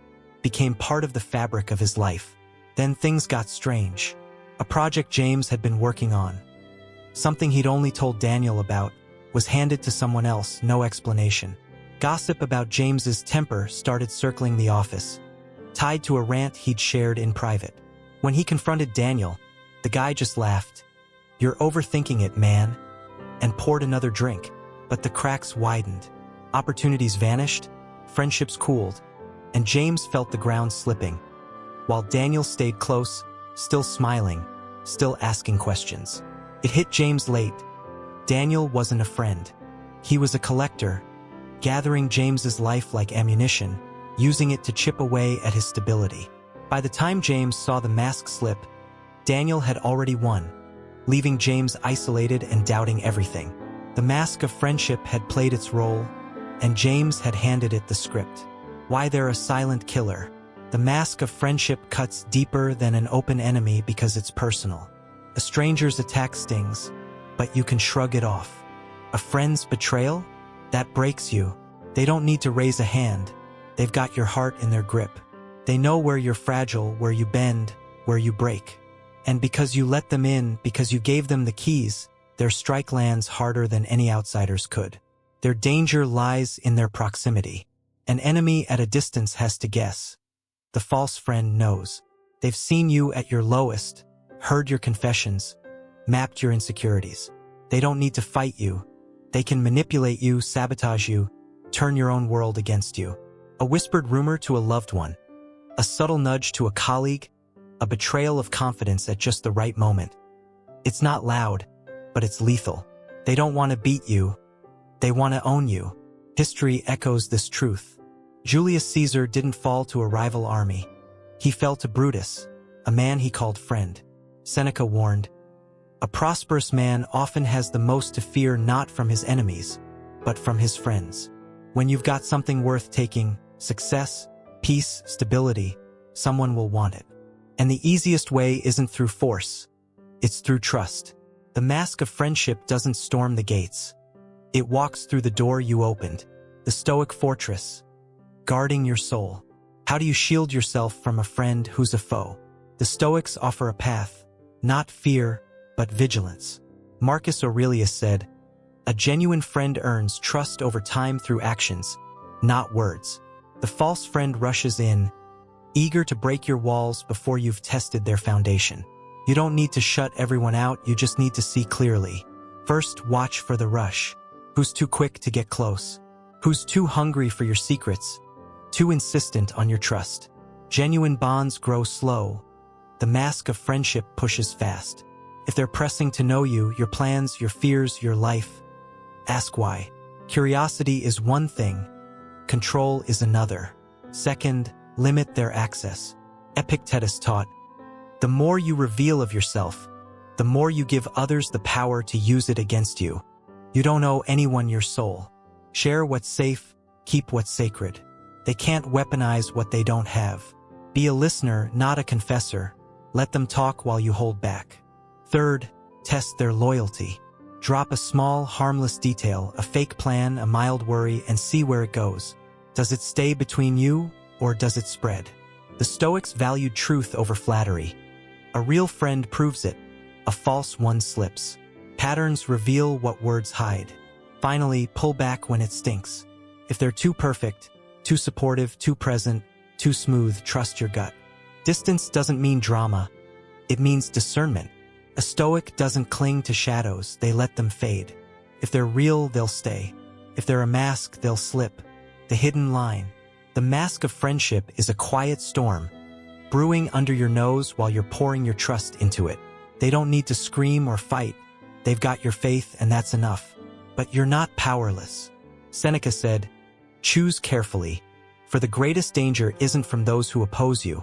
became part of the fabric of his life. Then things got strange. A project James had been working on, something he'd only told Daniel about, was handed to someone else, no explanation. Gossip about James's temper started circling the office, tied to a rant he'd shared in private. When he confronted Daniel, the guy just laughed. "You're overthinking it, man," and poured another drink. But the cracks widened. Opportunities vanished, friendships cooled, and James felt the ground slipping, while Daniel stayed close, still smiling, still asking questions. It hit James late. Daniel wasn't a friend. He was a collector, gathering James's life like ammunition, using it to chip away at his stability. By the time James saw the mask slip, Daniel had already won, leaving James isolated and doubting everything. The mask of friendship had played its role, and James had handed it the script. Why they're a silent killer. The mask of friendship cuts deeper than an open enemy because it's personal. A stranger's attack stings, but you can shrug it off. A friend's betrayal? That breaks you. They don't need to raise a hand. They've got your heart in their grip. They know where you're fragile, where you bend, where you break. And because you let them in, because you gave them the keys, their strike lands harder than any outsiders could. Their danger lies in their proximity. An enemy at a distance has to guess. The false friend knows. They've seen you at your lowest, heard your confessions, mapped your insecurities. They don't need to fight you. They can manipulate you, sabotage you, turn your own world against you. A whispered rumor to a loved one, a subtle nudge to a colleague, a betrayal of confidence at just the right moment. It's not loud, but it's lethal. They don't want to beat you. They want to own you. History echoes this truth. Julius Caesar didn't fall to a rival army. He fell to Brutus, a man he called friend. Seneca warned, "A prosperous man often has the most to fear not from his enemies, but from his friends." When you've got something worth taking, success, peace, stability, someone will want it. And the easiest way isn't through force. It's through trust. The mask of friendship doesn't storm the gates. It walks through the door you opened, the Stoic fortress, guarding your soul. How do you shield yourself from a friend who's a foe? The Stoics offer a path, not fear, but vigilance. Marcus Aurelius said, "A genuine friend earns trust over time through actions, not words." The false friend rushes in, eager to break your walls before you've tested their foundation. You don't need to shut everyone out, you just need to see clearly. First, watch for the rush. Who's too quick to get close? Who's too hungry for your secrets? Too insistent on your trust? Genuine bonds grow slow. The mask of friendship pushes fast. If they're pressing to know you, your plans, your fears, your life, ask why. Curiosity is one thing, control is another. Second, limit their access. Epictetus taught, the more you reveal of yourself, the more you give others the power to use it against you. You don't owe anyone your soul. Share what's safe, keep what's sacred. They can't weaponize what they don't have. Be a listener, not a confessor. Let them talk while you hold back. Third, test their loyalty. Drop a small, harmless detail, a fake plan, a mild worry, and see where it goes. Does it stay between you, or does it spread? The Stoics valued truth over flattery. A real friend proves it. A false one slips. Patterns reveal what words hide. Finally, pull back when it stinks. If they're too perfect, too supportive, too present, too smooth, trust your gut. Distance doesn't mean drama. It means discernment. A Stoic doesn't cling to shadows, they let them fade. If they're real, they'll stay. If they're a mask, they'll slip. The hidden line. The mask of friendship is a quiet storm, brewing under your nose while you're pouring your trust into it. They don't need to scream or fight. They've got your faith, and that's enough. But you're not powerless. Seneca said, choose carefully, for the greatest danger isn't from those who oppose you.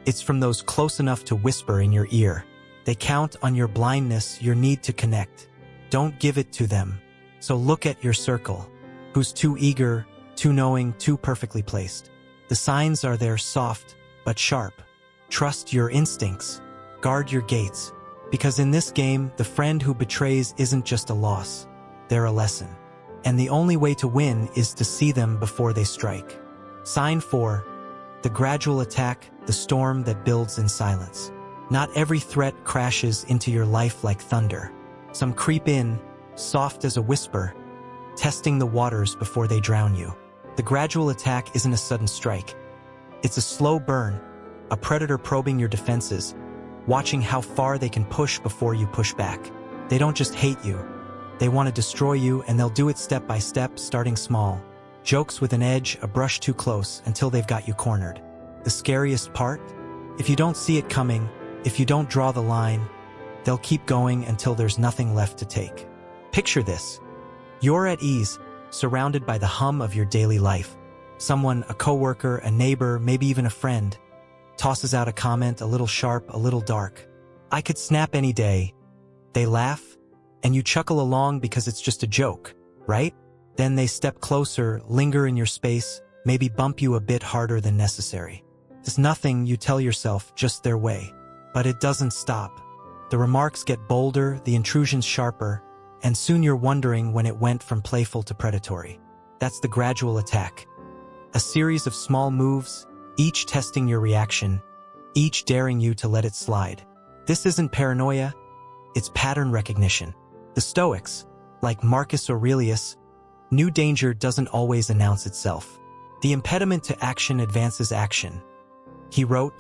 It's from those close enough to whisper in your ear. They count on your blindness, your need to connect. Don't give it to them. So look at your circle. Who's too eager, too knowing, too perfectly placed? The signs are there, soft but sharp. Trust your instincts. Guard your gates. Because in this game, the friend who betrays isn't just a loss. They're a lesson. And the only way to win is to see them before they strike. Sign 4. The gradual attack, the storm that builds in silence. Not every threat crashes into your life like thunder. Some creep in, soft as a whisper, testing the waters before they drown you. The gradual attack isn't a sudden strike. It's a slow burn, a predator probing your defenses, watching how far they can push before you push back. They don't just hate you. They want to destroy you, and they'll do it step by step, starting small. Jokes with an edge, a brush too close, until they've got you cornered. The scariest part? If you don't see it coming, if you don't draw the line, they'll keep going until there's nothing left to take. Picture this. You're at ease, surrounded by the hum of your daily life. Someone, a coworker, a neighbor, maybe even a friend, tosses out a comment a little sharp, a little dark. I could snap any day. They laugh, and you chuckle along because it's just a joke, right? Then they step closer, linger in your space, maybe bump you a bit harder than necessary. There's nothing, you tell yourself, just their way. But it doesn't stop. The remarks get bolder, the intrusions sharper, and soon you're wondering when it went from playful to predatory. That's the gradual attack. A series of small moves, each testing your reaction, each daring you to let it slide. This isn't paranoia, it's pattern recognition. The Stoics, like Marcus Aurelius, knew danger doesn't always announce itself. The impediment to action advances action. He wrote,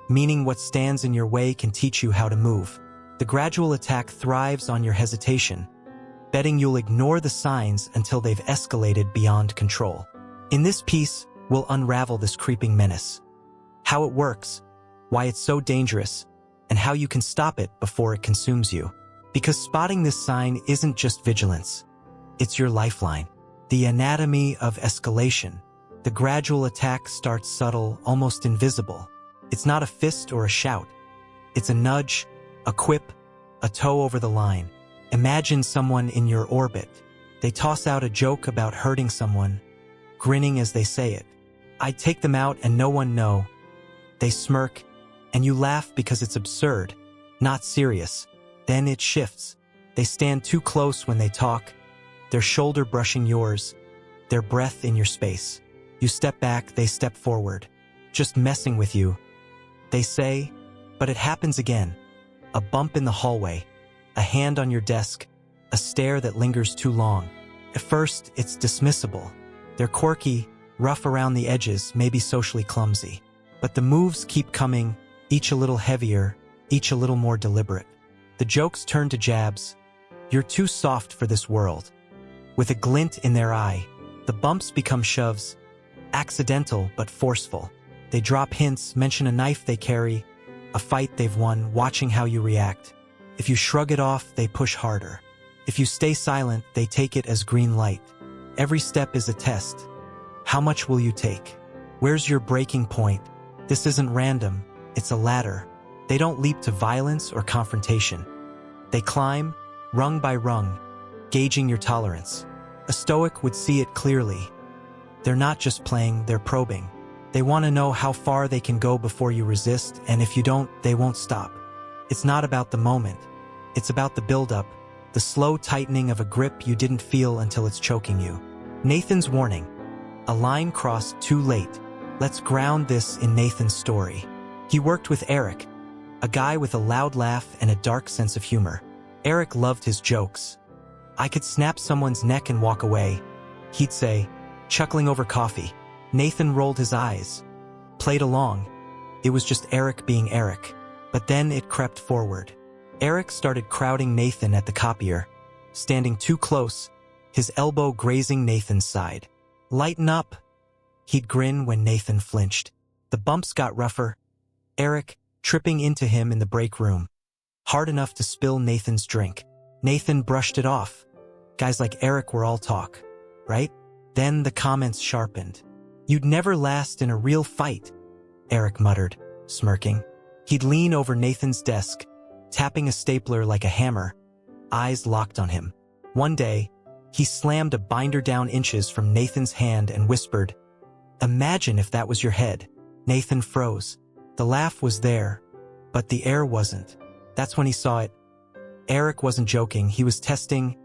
meaning what stands in your way can teach you how to move. The gradual attack thrives on your hesitation, betting you'll ignore the signs until they've escalated beyond control. In this piece, we'll unravel this creeping menace. How it works, why it's so dangerous, and how you can stop it before it consumes you. Because spotting this sign isn't just vigilance. It's your lifeline. The anatomy of escalation. The gradual attack starts subtle, almost invisible. It's not a fist or a shout. It's a nudge, a quip, a toe over the line. Imagine someone in your orbit. They toss out a joke about hurting someone, grinning as they say it. I'd take them out and no one know. They smirk, and you laugh because it's absurd, not serious. Then it shifts. They stand too close when they talk, their shoulder brushing yours, their breath in your space. You step back, they step forward. Just messing with you, they say, but it happens again. A bump in the hallway, a hand on your desk, a stare that lingers too long. At first, it's dismissible. They're quirky, rough around the edges, maybe socially clumsy. But the moves keep coming, each a little heavier, each a little more deliberate. The jokes turn to jabs. You're too soft for this world. With a glint in their eye, the bumps become shoves, accidental but forceful. They drop hints, mention a knife they carry, a fight they've won, watching how you react. If you shrug it off, they push harder. If you stay silent, they take it as green light. Every step is a test. How much will you take? Where's your breaking point? This isn't random, it's a ladder. They don't leap to violence or confrontation. They climb, rung by rung, gauging your tolerance. A Stoic would see it clearly. They're not just playing, they're probing. They want to know how far they can go before you resist, and if you don't, they won't stop. It's not about the moment. It's about the build-up, the slow tightening of a grip you didn't feel until it's choking you. Nathan's warning. A line crossed too late. Let's ground this in Nathan's story. He worked with Eric, a guy with a loud laugh and a dark sense of humor. Eric loved his jokes. I could snap someone's neck and walk away, he'd say, chuckling over coffee. Nathan rolled his eyes, played along. It was just Eric being Eric. But then it crept forward. Eric started crowding Nathan at the copier, standing too close, his elbow grazing Nathan's side. Lighten up, he'd grin when Nathan flinched. The bumps got rougher. Eric, tripping into him in the break room, hard enough to spill Nathan's drink. Nathan brushed it off. Guys like Eric were all talk, right? Then the comments sharpened. You'd never last in a real fight, Eric muttered, smirking. He'd lean over Nathan's desk, tapping a stapler like a hammer, eyes locked on him. One day, he slammed a binder down inches from Nathan's hand and whispered, "Imagine if that was your head." Nathan froze. The laugh was there, but the air wasn't. That's when he saw it. Eric wasn't joking. He was testing,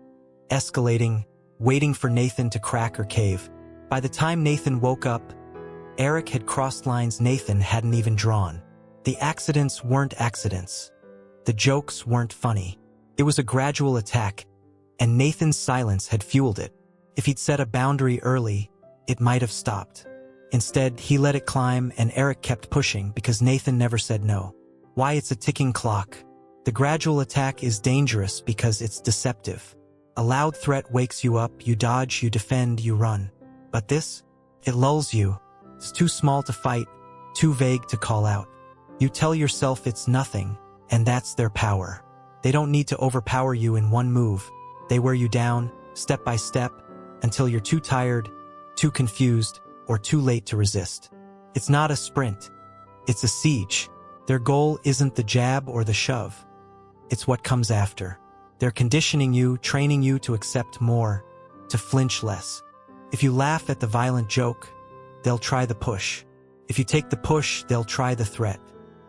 escalating, waiting for Nathan to crack or cave. By the time Nathan woke up, Eric had crossed lines Nathan hadn't even drawn. The accidents weren't accidents. The jokes weren't funny. It was a gradual attack, and Nathan's silence had fueled it. If he'd set a boundary early, it might have stopped. Instead, he let it climb, and Eric kept pushing because Nathan never said no. Why, it's a ticking clock. The gradual attack is dangerous because it's deceptive. A loud threat wakes you up, you dodge, you defend, you run. But this? It lulls you. It's too small to fight, too vague to call out. You tell yourself it's nothing, and that's their power. They don't need to overpower you in one move. They wear you down, step by step, until you're too tired, too confused, or too late to resist. It's not a sprint. It's a siege. Their goal isn't the jab or the shove. It's what comes after. They're conditioning you, training you to accept more, to flinch less. If you laugh at the violent joke, they'll try the push. If you take the push, they'll try the threat.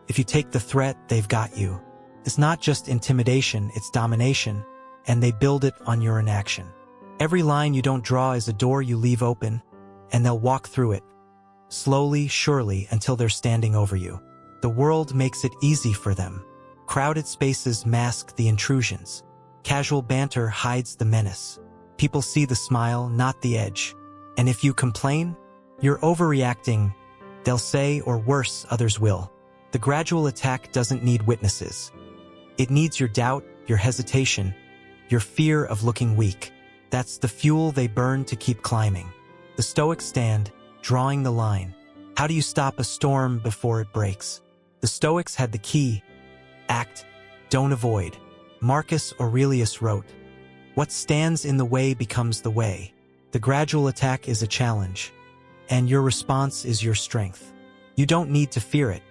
If you take the threat, they've got you. It's not just intimidation, it's domination, and they build it on your inaction. Every line you don't draw is a door you leave open, and they'll walk through it, slowly, surely, until they're standing over you. The world makes it easy for them. Crowded spaces mask the intrusions. Casual banter hides the menace. People see the smile, not the edge. And if you complain, you're overreacting, they'll say, or worse, others will. The gradual attack doesn't need witnesses. It needs your doubt, your hesitation, your fear of looking weak. That's the fuel they burn to keep climbing. The Stoics stand, drawing the line. How do you stop a storm before it breaks? The Stoics had the key. Act, don't avoid. Marcus Aurelius wrote, "What stands in the way becomes the way." The gradual attack is a challenge, and your response is your strength. You don't need to fear it.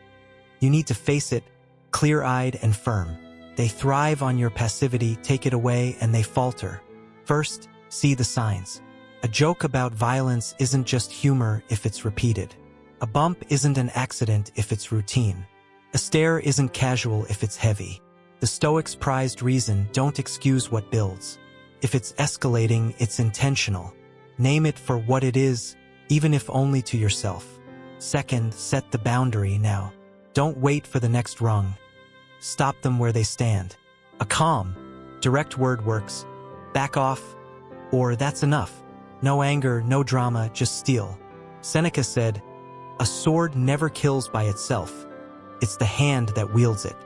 You need to face it, clear-eyed and firm. They thrive on your passivity, take it away, and they falter. First, see the signs. A joke about violence isn't just humor if it's repeated. A bump isn't an accident if it's routine. A stare isn't casual if it's heavy. The Stoics prized reason, don't excuse what builds. If it's escalating, it's intentional. Name it for what it is, even if only to yourself. Second, set the boundary now. Don't wait for the next rung. Stop them where they stand. A calm, direct word works. Back off, or that's enough. No anger, no drama, just steel. Seneca said, "A sword never kills by itself. It's the hand that wields it."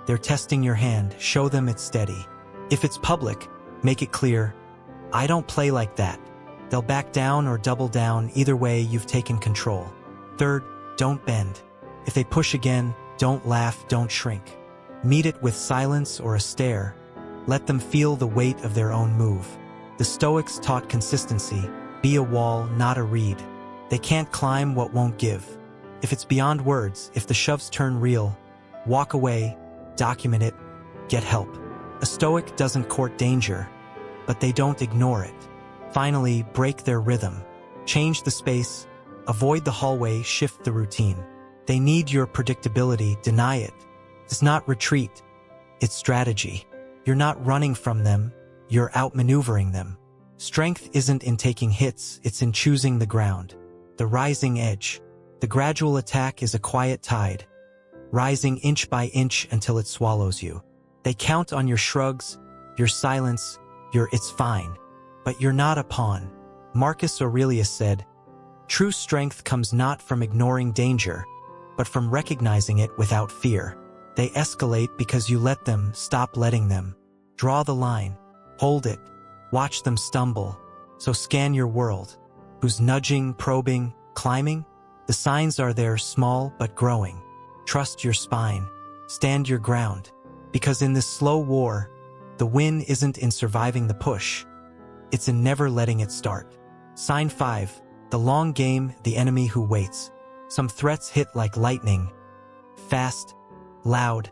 They're testing your hand, show them it's steady. If it's public, make it clear, "I don't play like that." They'll back down or double down, either way you've taken control. Third, don't bend. If they push again, don't laugh, don't shrink. Meet it with silence or a stare. Let them feel the weight of their own move. The Stoics taught consistency. Be a wall, not a reed. They can't climb what won't give. If it's beyond words, if the shoves turn real, walk away, document it, get help. A Stoic doesn't court danger, but they don't ignore it. Finally, break their rhythm. Change the space, avoid the hallway, shift the routine. They need your predictability, deny it. It's not retreat, it's strategy. You're not running from them, you're outmaneuvering them. Strength isn't in taking hits, it's in choosing the ground. The rising edge. The gradual attack is a quiet tide, rising inch by inch until it swallows you. They count on your shrugs, your silence, your "it's fine." But you're not a pawn. Marcus Aurelius said, "True strength comes not from ignoring danger, but from recognizing it without fear." They escalate because you let them, stop letting them. Draw the line, hold it, watch them stumble. So scan your world. Who's nudging, probing, climbing? The signs are there, small but growing. Trust your spine. Stand your ground. Because in this slow war, the win isn't in surviving the push. It's in never letting it start. Sign 5. The long game, the enemy who waits. Some threats hit like lightning. Fast, loud,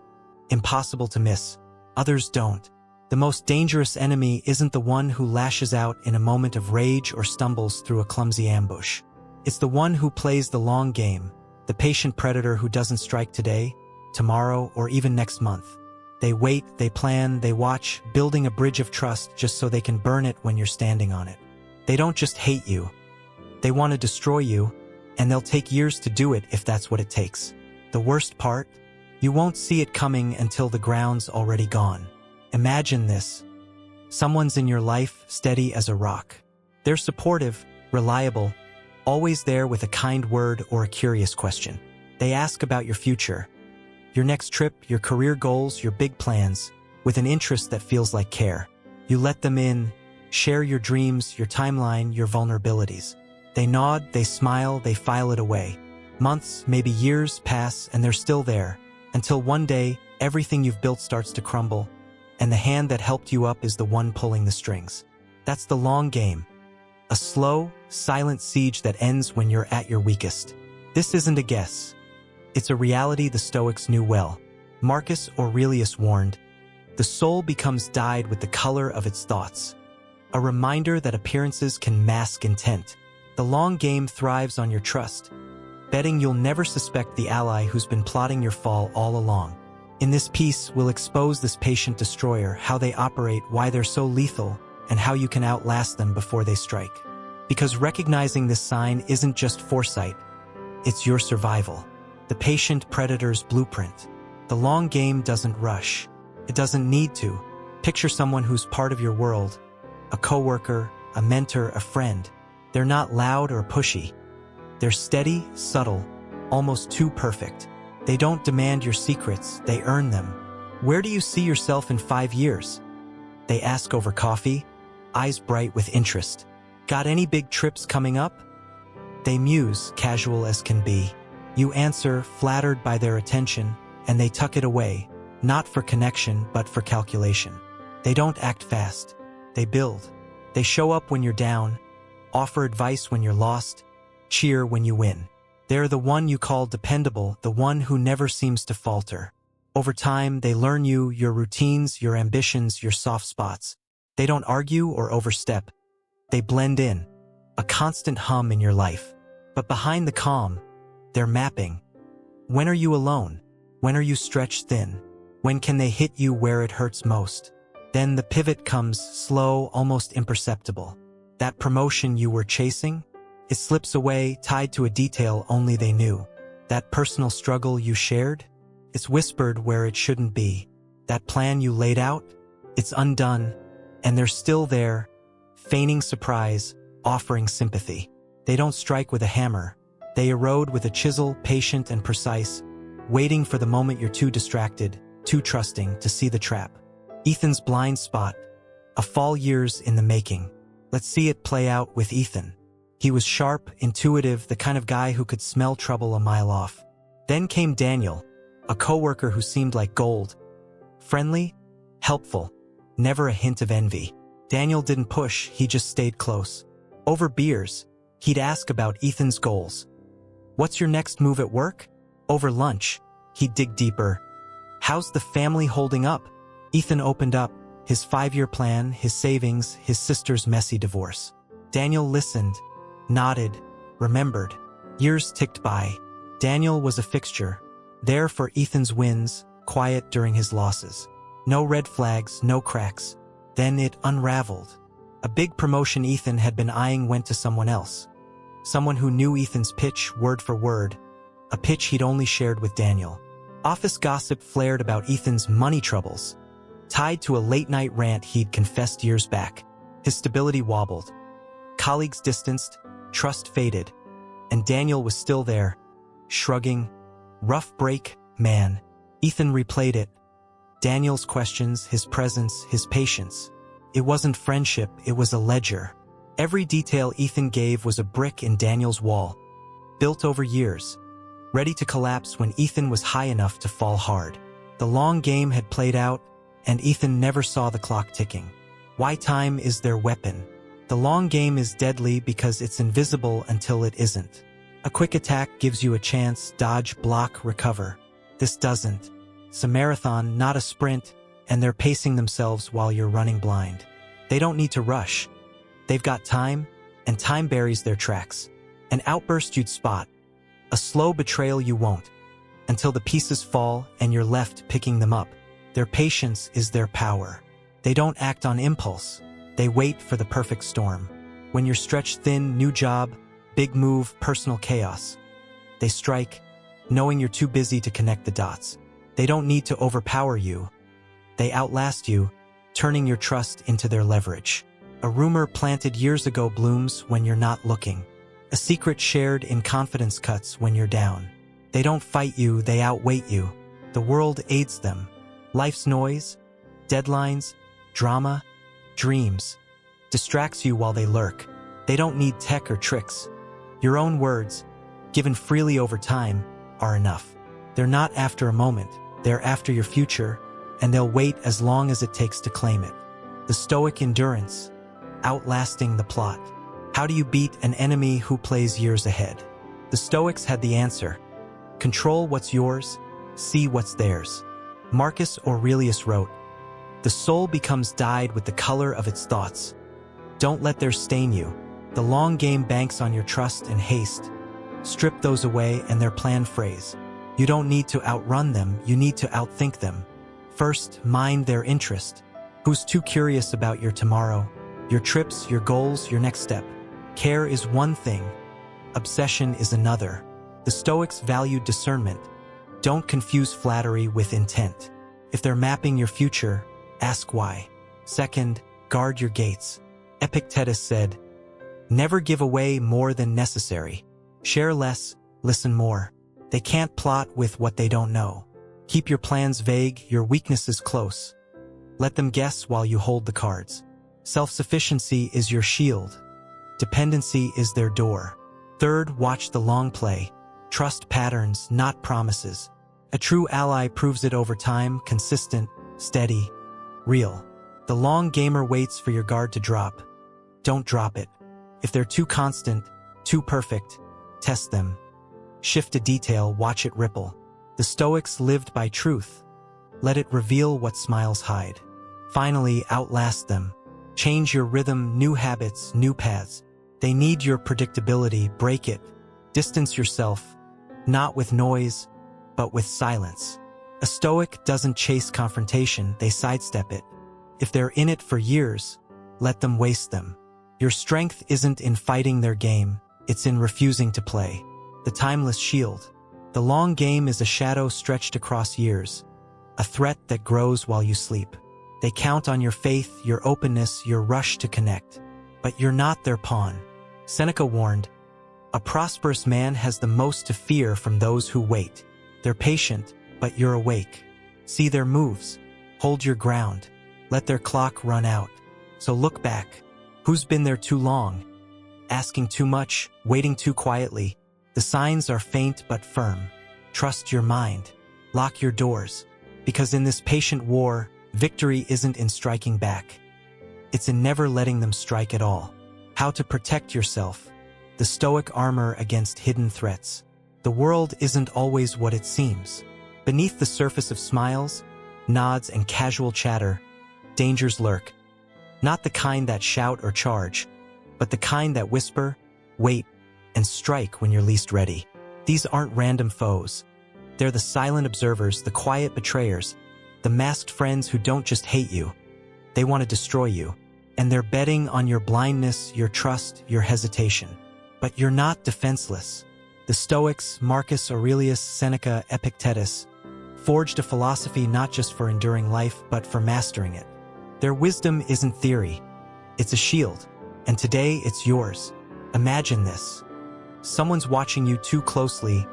impossible to miss. Others don't. The most dangerous enemy isn't the one who lashes out in a moment of rage or stumbles through a clumsy ambush. It's the one who plays the long game, the patient predator who doesn't strike today, tomorrow, or even next month. They wait, they plan, they watch, building a bridge of trust just so they can burn it when you're standing on it. They don't just hate you. They want to destroy you, and they'll take years to do it if that's what it takes. The worst part? You won't see it coming until the ground's already gone. Imagine this. Someone's in your life, steady as a rock. They're supportive, reliable, always there with a kind word or a curious question. They ask about your future, your next trip, your career goals, your big plans, with an interest that feels like care. You let them in, share your dreams, your timeline, your vulnerabilities. They nod, they smile, they file it away. Months, maybe years pass, and they're still there, until one day, everything you've built starts to crumble, and the hand that helped you up is the one pulling the strings. That's the long game. A slow, silent siege that ends when you're at your weakest. This isn't a guess. It's a reality the Stoics knew well. Marcus Aurelius warned, "The soul becomes dyed with the color of its thoughts." A reminder that appearances can mask intent. The long game thrives on your trust, betting you'll never suspect the ally who's been plotting your fall all along. In this piece, we'll expose this patient destroyer, how they operate, why they're so lethal, and how you can outlast them before they strike. Because recognizing this sign isn't just foresight, it's your survival. The patient predator's blueprint. The long game doesn't rush. It doesn't need to. Picture someone who's part of your world, a coworker, a mentor, a friend. They're not loud or pushy. They're steady, subtle, almost too perfect. They don't demand your secrets, they earn them. Where do you see yourself in 5 years? They ask over coffee, eyes bright with interest. Got any big trips coming up? They muse, casual as can be. You answer, flattered by their attention, and they tuck it away, not for connection, but for calculation. They don't act fast. They build. They show up when you're down, offer advice when you're lost, cheer when you win. They're the one you call dependable, the one who never seems to falter. Over time, they learn you, your routines, your ambitions, your soft spots. They don't argue or overstep. They blend in, a constant hum in your life. But behind the calm, they're mapping. When are you alone? When are you stretched thin? When can they hit you where it hurts most? Then the pivot comes, slow, almost imperceptible. That promotion you were chasing? It slips away, tied to a detail only they knew. That personal struggle you shared? It's whispered where it shouldn't be. That plan you laid out? It's undone, and they're still there, feigning surprise, offering sympathy. They don't strike with a hammer. They erode with a chisel, patient and precise, waiting for the moment you're too distracted, too trusting to see the trap. Ethan's blind spot. A fall years in the making. Let's see it play out with Ethan. He was sharp, intuitive, the kind of guy who could smell trouble a mile off. Then came Daniel, a coworker who seemed like gold. Friendly, helpful, never a hint of envy. Daniel didn't push, he just stayed close. Over beers, he'd ask about Ethan's goals. What's your next move at work? Over lunch, he'd dig deeper. How's the family holding up? Ethan opened up, his 5-year plan, his savings, his sister's messy divorce. Daniel listened, nodded, remembered. Years ticked by. Daniel was a fixture, there for Ethan's wins, quiet during his losses. No red flags, no cracks. Then it unraveled. A big promotion Ethan had been eyeing went to someone else. Someone who knew Ethan's pitch word for word, a pitch he'd only shared with Daniel. Office gossip flared about Ethan's money troubles, tied to a late-night rant he'd confessed years back. His stability wobbled. Colleagues distanced, trust faded, and Daniel was still there, shrugging. Rough break, man. Ethan replayed it. Daniel's questions, his presence, his patience. It wasn't friendship, it was a ledger. Every detail Ethan gave was a brick in Daniel's wall, built over years, ready to collapse when Ethan was high enough to fall hard. The long game had played out, and Ethan never saw the clock ticking. Why time is their weapon? The long game is deadly because it's invisible until it isn't. A quick attack gives you a chance, dodge, block, recover. This doesn't. It's a marathon, not a sprint, and they're pacing themselves while you're running blind. They don't need to rush. They've got time, and time buries their tracks. An outburst you'd spot, a slow betrayal you won't, until the pieces fall and you're left picking them up. Their patience is their power. They don't act on impulse. They wait for the perfect storm. When you're stretched thin, new job, big move, personal chaos. They strike, knowing you're too busy to connect the dots. They don't need to overpower you. They outlast you, turning your trust into their leverage. A rumor planted years ago blooms when you're not looking. A secret shared in confidence cuts when you're down. They don't fight you, they outweight you. The world aids them. Life's noise, deadlines, drama, dreams, distracts you while they lurk. They don't need tech or tricks. Your own words, given freely over time, are enough. They're not after a moment, they're after your future, and they'll wait as long as it takes to claim it. The Stoic endurance, outlasting the plot. How do you beat an enemy who plays years ahead? The Stoics had the answer. Control what's yours, see what's theirs. Marcus Aurelius wrote, "The soul becomes dyed with the color of its thoughts. Don't let theirs stain you. The long game banks on your trust and haste. Strip those away and their plan phrase. You don't need to outrun them, you need to outthink them. First, mind their interest. Who's too curious about your tomorrow, your trips, your goals, your next step? Care is one thing, obsession is another." The Stoics valued discernment. Don't confuse flattery with intent. If they're mapping your future, ask why. Second, guard your gates. Epictetus said, "Never give away more than necessary. Share less, listen more." They can't plot with what they don't know. Keep your plans vague, your weaknesses close. Let them guess while you hold the cards. Self-sufficiency is your shield. Dependency is their door. Third, watch the long play. Trust patterns, not promises. A true ally proves it over time, consistent, steady, real. The long gamer waits for your guard to drop. Don't drop it. If they're too constant, too perfect, test them. Shift a detail, watch it ripple. The Stoics lived by truth. Let it reveal what smiles hide. Finally, outlast them. Change your rhythm, new habits, new paths. They need your predictability, break it. Distance yourself, not with noise, but with silence. A Stoic doesn't chase confrontation, they sidestep it. If they're in it for years, let them waste them. Your strength isn't in fighting their game, It's in refusing to play. The timeless shield. The long game is a shadow stretched across years, a threat that grows while you sleep. They count on your faith, your openness, your rush to connect. But you're not their pawn. Seneca warned, "A prosperous man has the most to fear from those who wait. They're patient, but you're awake. See their moves. Hold your ground. Let their clock run out. So look back. Who's been there too long? Asking too much, waiting too quietly. The signs are faint but firm. Trust your mind. Lock your doors. Because in this patient war, victory isn't in striking back. It's in never letting them strike at all." How to protect yourself. The Stoic armor against hidden threats. The world isn't always what it seems. Beneath the surface of smiles, nods, and casual chatter, dangers lurk. Not the kind that shout or charge, but the kind that whisper, wait, and strike when you're least ready. These aren't random foes. They're the silent observers, the quiet betrayers, the masked friends who don't just hate you. They want to destroy you. And they're betting on your blindness, your trust, your hesitation. But you're not defenseless. The Stoics, Marcus Aurelius, Seneca, Epictetus, forged a philosophy not just for enduring life, but for mastering it. Their wisdom isn't theory. It's a shield. And today, it's yours. Imagine this. Someone's watching you too closely,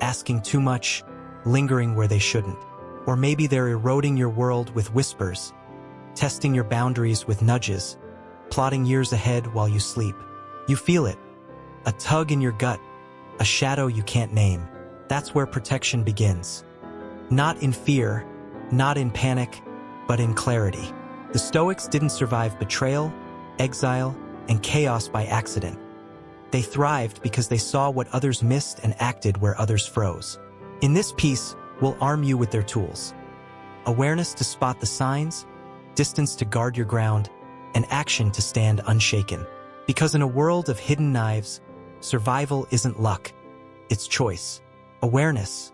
asking too much, lingering where they shouldn't. Or maybe they're eroding your world with whispers, testing your boundaries with nudges, plotting years ahead while you sleep. You feel it. A tug in your gut, a shadow you can't name. That's where protection begins. Not in fear, not in panic, but in clarity. The Stoics didn't survive betrayal, exile, and chaos by accident. They thrived because they saw what others missed and acted where others froze. In this piece, we'll arm you with their tools. Awareness to spot the signs, distance to guard your ground, and action to stand unshaken. Because in a world of hidden knives, survival isn't luck, it's choice. Awareness,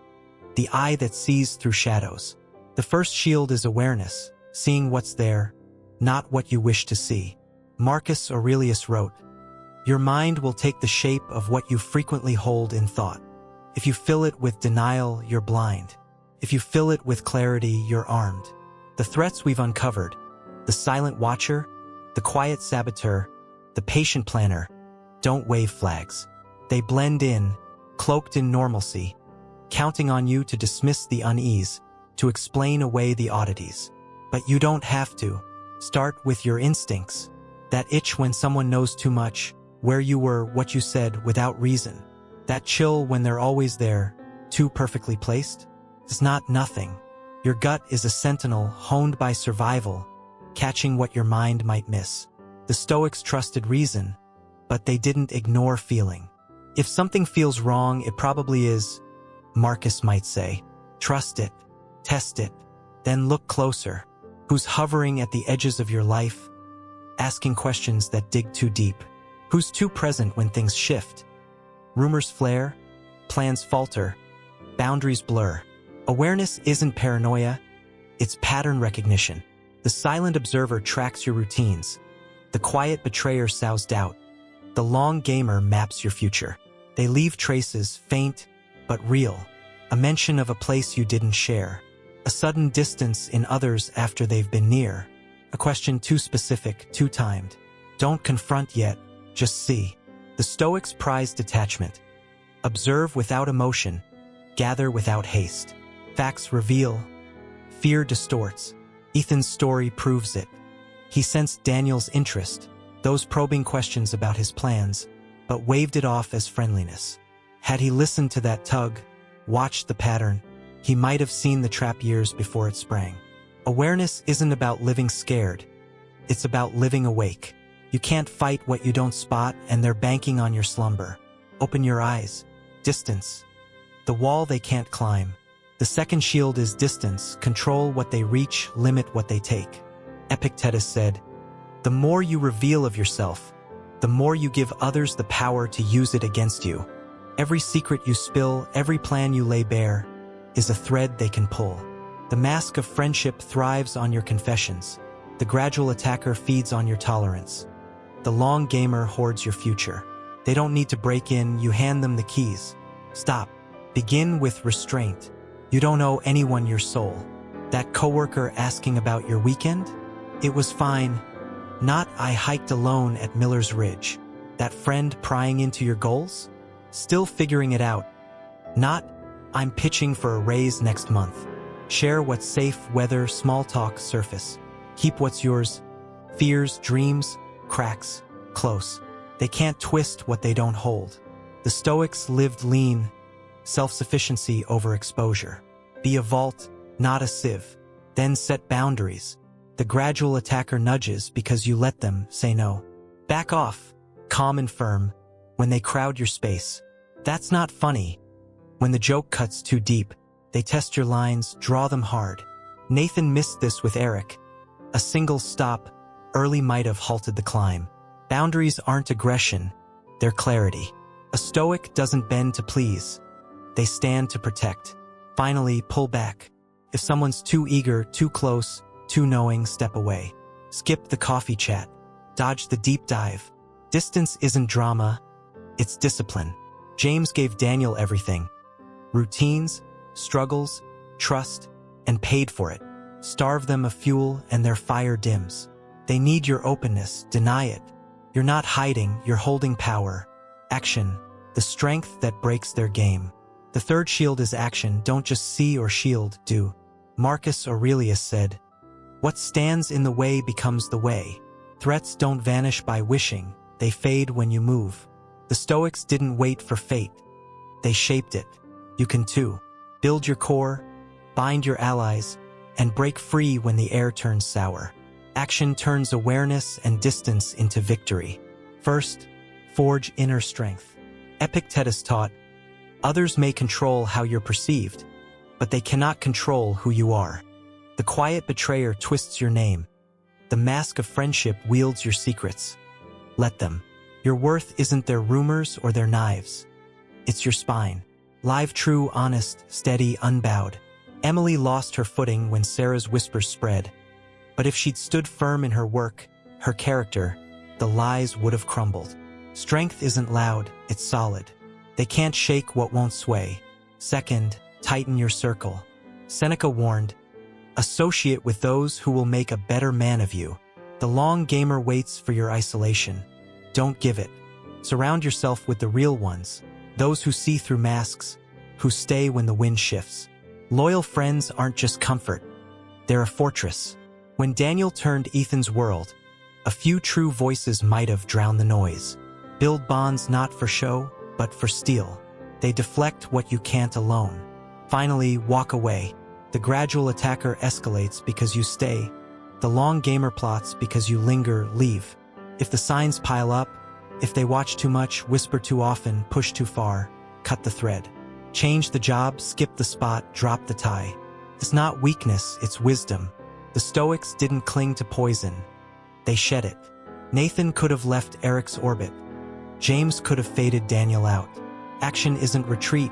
the eye that sees through shadows. The first shield is awareness, seeing what's there, not what you wish to see. Marcus Aurelius wrote, "Your mind will take the shape of what you frequently hold in thought. If you fill it with denial, you're blind. If you fill it with clarity, you're armed." The threats we've uncovered, the silent watcher, the quiet saboteur, the patient planner, don't wave flags. They blend in, cloaked in normalcy, counting on you to dismiss the unease, to explain away the oddities. But you don't have to. Start with your instincts. That itch when someone knows too much, where you were, what you said without reason. That chill when they're always there, too perfectly placed. It's not nothing. Your gut is a sentinel honed by survival, catching what your mind might miss. The Stoics trusted reason, but they didn't ignore feeling. If something feels wrong, it probably is, Marcus might say. Trust it, test it, then look closer. Who's hovering at the edges of your life, asking questions that dig too deep? Who's too present when things shift? Rumors flare, plans falter, boundaries blur. Awareness isn't paranoia, it's pattern recognition. The silent observer tracks your routines. The quiet betrayer sows doubt. The long gamer maps your future. They leave traces, faint but real. A mention of a place you didn't share. A sudden distance in others after they've been near. A question too specific, too timed. Don't confront yet, just see. The Stoics prize detachment. Observe without emotion, gather without haste. Facts reveal, fear distorts. Ethan's story proves it. He sensed Daniel's interest, those probing questions about his plans, but waved it off as friendliness. Had he listened to that tug, watched the pattern, he might have seen the trap years before it sprang. Awareness isn't about living scared. It's about living awake. You can't fight what you don't spot, and they're banking on your slumber. Open your eyes. Distance. The wall they can't climb. The second shield is distance. Control what they reach, limit what they take. Epictetus said, "The more you reveal of yourself, the more you give others the power to use it against you. Every secret you spill, every plan you lay bare, is a thread they can pull. The mask of friendship thrives on your confessions. The gradual attacker feeds on your tolerance. The long gamer hoards your future. They don't need to break in, you hand them the keys. Stop. Begin with restraint. You don't owe anyone your soul. That coworker asking about your weekend? It was fine. Not I hiked alone at Miller's Ridge. That friend prying into your goals? Still figuring it out. Not I'm pitching for a raise next month. Share what's safe, whether small talk surface. Keep what's yours. Fears, dreams, cracks, close. They can't twist what they don't hold. The Stoics lived lean, self-sufficiency over exposure. Be a vault, not a sieve. Then set boundaries. The gradual attacker nudges because you let them say no. Back off, calm and firm, when they crowd your space. That's not funny. When the joke cuts too deep, they test your lines, draw them hard. Nathan missed this with Eric. A single stop early might have halted the climb. Boundaries aren't aggression, they're clarity. A Stoic doesn't bend to please. They stand to protect. Finally, pull back. If someone's too eager, too close, too knowing, step away. Skip the coffee chat. Dodge the deep dive. Distance isn't drama, it's discipline. James gave Daniel everything. Routines, struggles, trust, and paid for it. Starve them of fuel and their fire dims. They need your openness, deny it. You're not hiding, you're holding power. Action, the strength that breaks their game. The third shield is action, don't just see or shield, do. Marcus Aurelius said, "What stands in the way becomes the way." Threats don't vanish by wishing, they fade when you move. The Stoics didn't wait for fate. They shaped it. You can too. Build your core, bind your allies, and break free when the air turns sour. Action turns awareness and distance into victory. First, forge inner strength. Epictetus taught, others may control how you're perceived, but they cannot control who you are. The quiet betrayer twists your name. The mask of friendship wields your secrets. Let them. Your worth isn't their rumors or their knives. It's your spine. Live, true, honest, steady, unbowed. Emily lost her footing when Sarah's whispers spread. But if she'd stood firm in her work, her character, the lies would have crumbled. Strength isn't loud, it's solid. They can't shake what won't sway. Second, tighten your circle. Seneca warned, associate with those who will make a better man of you. The long gamer waits for your isolation. Don't give it. Surround yourself with the real ones, those who see through masks, who stay when the wind shifts. Loyal friends aren't just comfort, they're a fortress. When Daniel turned Ethan's world, a few true voices might have drowned the noise. Build bonds not for show, but for steel. They deflect what you can't alone. Finally, walk away. The gradual attacker escalates because you stay. The long gamer plots because you linger, leave. If the signs pile up, if they watch too much, whisper too often, push too far, cut the thread. Change the job, skip the spot, drop the tie. It's not weakness, it's wisdom. The Stoics didn't cling to poison. They shed it. Nathan could have left Eric's orbit. James could have faded Daniel out. Action isn't retreat,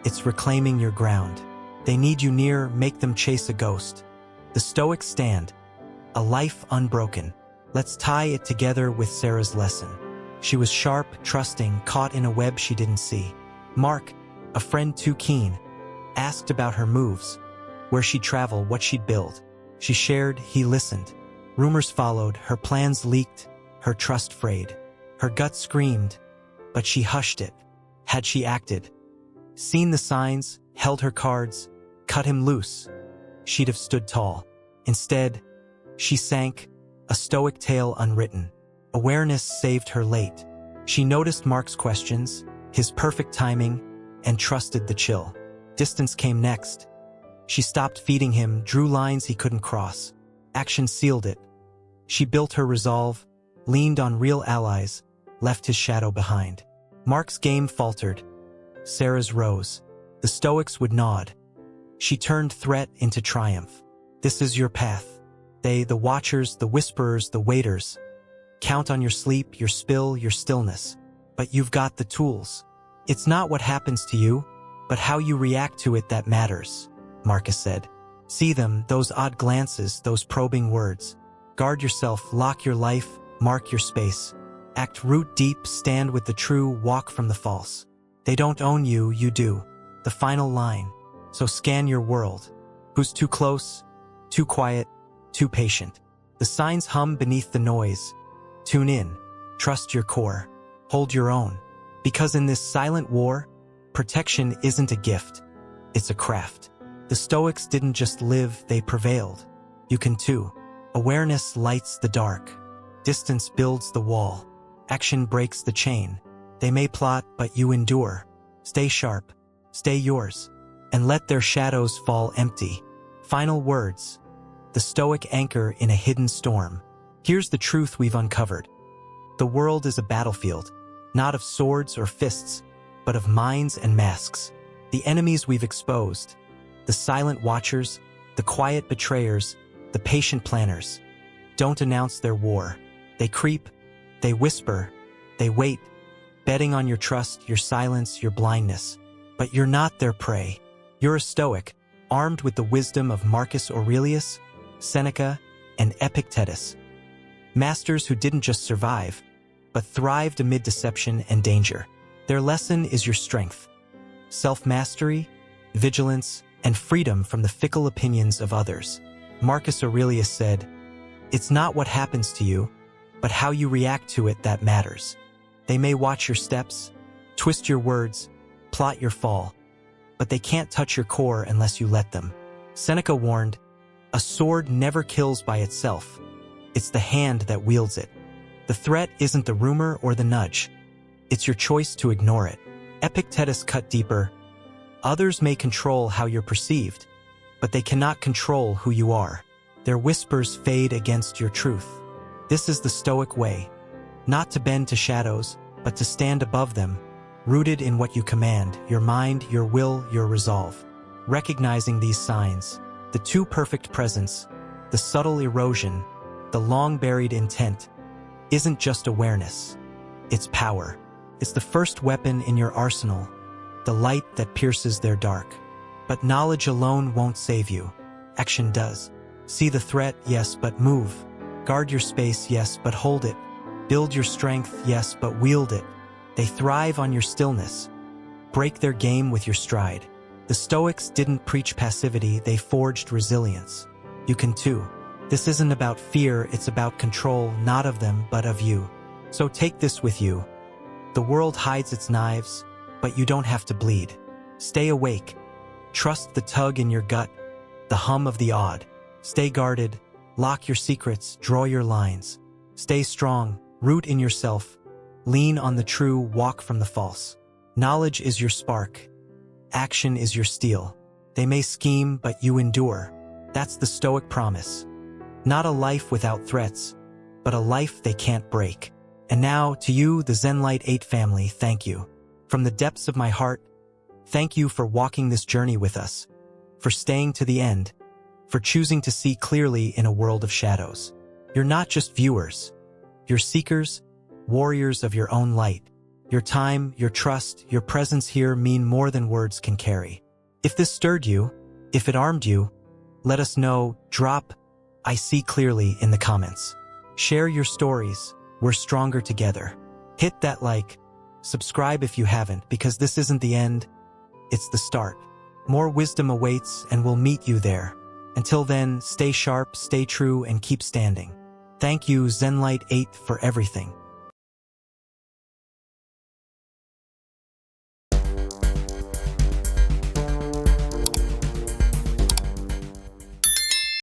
it's reclaiming your ground. They need you near, make them chase a ghost. The Stoics stand, a life unbroken. Let's tie it together with Sarah's lesson. She was sharp, trusting, caught in a web she didn't see. Mark, a friend too keen, asked about her moves, where she'd travel, what she'd build. She shared, he listened. Rumors followed, her plans leaked, her trust frayed. Her gut screamed, but she hushed it. Had she acted, seen the signs, held her cards, cut him loose, she'd have stood tall. Instead, she sank, a Stoic tale unwritten. Awareness saved her late. She noticed Mark's questions, his perfect timing, and trusted the chill. Distance came next. She stopped feeding him, drew lines he couldn't cross. Action sealed it. She built her resolve, leaned on real allies, left his shadow behind. Mark's game faltered. Sarah's rose. The Stoics would nod. She turned threat into triumph. This is your path. They, the watchers, the whisperers, the waiters. Count on your sleep, your spill, your stillness. But you've got the tools. It's not what happens to you, but how you react to it that matters, Marcus said. See them, those odd glances, those probing words. Guard yourself, lock your life, mark your space. Act root deep, stand with the true, walk from the false. They don't own you, you do. The final line. So scan your world. Who's too close, too quiet, too patient? The signs hum beneath the noise. Tune in. Trust your core. Hold your own. Because in this silent war, protection isn't a gift. It's a craft. The Stoics didn't just live, they prevailed. You can too. Awareness lights the dark. Distance builds the wall. Action breaks the chain. They may plot, but you endure. Stay sharp. Stay yours. And let their shadows fall empty. Final words. The Stoic anchor in a hidden storm. Here's the truth we've uncovered. The world is a battlefield, not of swords or fists, but of minds and masks. The enemies we've exposed. The silent watchers, the quiet betrayers, the patient planners. Don't announce their war. They creep, they whisper, they wait, betting on your trust, your silence, your blindness. But you're not their prey. You're a Stoic, armed with the wisdom of Marcus Aurelius, Seneca, and Epictetus. Masters who didn't just survive, but thrived amid deception and danger. Their lesson is your strength. Self-mastery, vigilance, and freedom from the fickle opinions of others. Marcus Aurelius said, "It's not what happens to you, but how you react to it that matters." They may watch your steps, twist your words, plot your fall, but they can't touch your core unless you let them. Seneca warned, "A sword never kills by itself. It's the hand that wields it." The threat isn't the rumor or the nudge. It's your choice to ignore it. Epictetus cut deeper. Others may control how you're perceived, but they cannot control who you are. Their whispers fade against your truth. This is the Stoic way. Not to bend to shadows, but to stand above them, rooted in what you command, your mind, your will, your resolve. Recognizing these signs, the too perfect presence, the subtle erosion, the long-buried intent, isn't just awareness. It's power. It's the first weapon in your arsenal, the light that pierces their dark. But knowledge alone won't save you. Action does. See the threat, yes, but move. Guard your space, yes, but hold it. Build your strength, yes, but wield it. They thrive on your stillness. Break their game with your stride. The Stoics didn't preach passivity, they forged resilience. You can too. This isn't about fear, it's about control, not of them, but of you. So take this with you. The world hides its knives, but you don't have to bleed. Stay awake. Trust the tug in your gut, the hum of the odd. Stay guarded, lock your secrets, draw your lines. Stay strong, root in yourself. Lean on the true, walk from the false. Knowledge is your spark. Action is your steel. They may scheme, but you endure. That's the Stoic promise. Not a life without threats, but a life they can't break. And now, to you, the ZenLite8 family, thank you. From the depths of my heart, thank you for walking this journey with us, for staying to the end, for choosing to see clearly in a world of shadows. You're not just viewers. You're seekers, warriors of your own light. Your time, your trust, your presence here mean more than words can carry. If this stirred you, if it armed you, let us know. Drop "I see clearly" in the comments. Share your stories. We're stronger together. Hit that like, subscribe if you haven't, because this isn't the end, it's the start. More wisdom awaits, and we'll meet you there. Until then, stay sharp, stay true, and keep standing. Thank you, ZenLite8, for everything.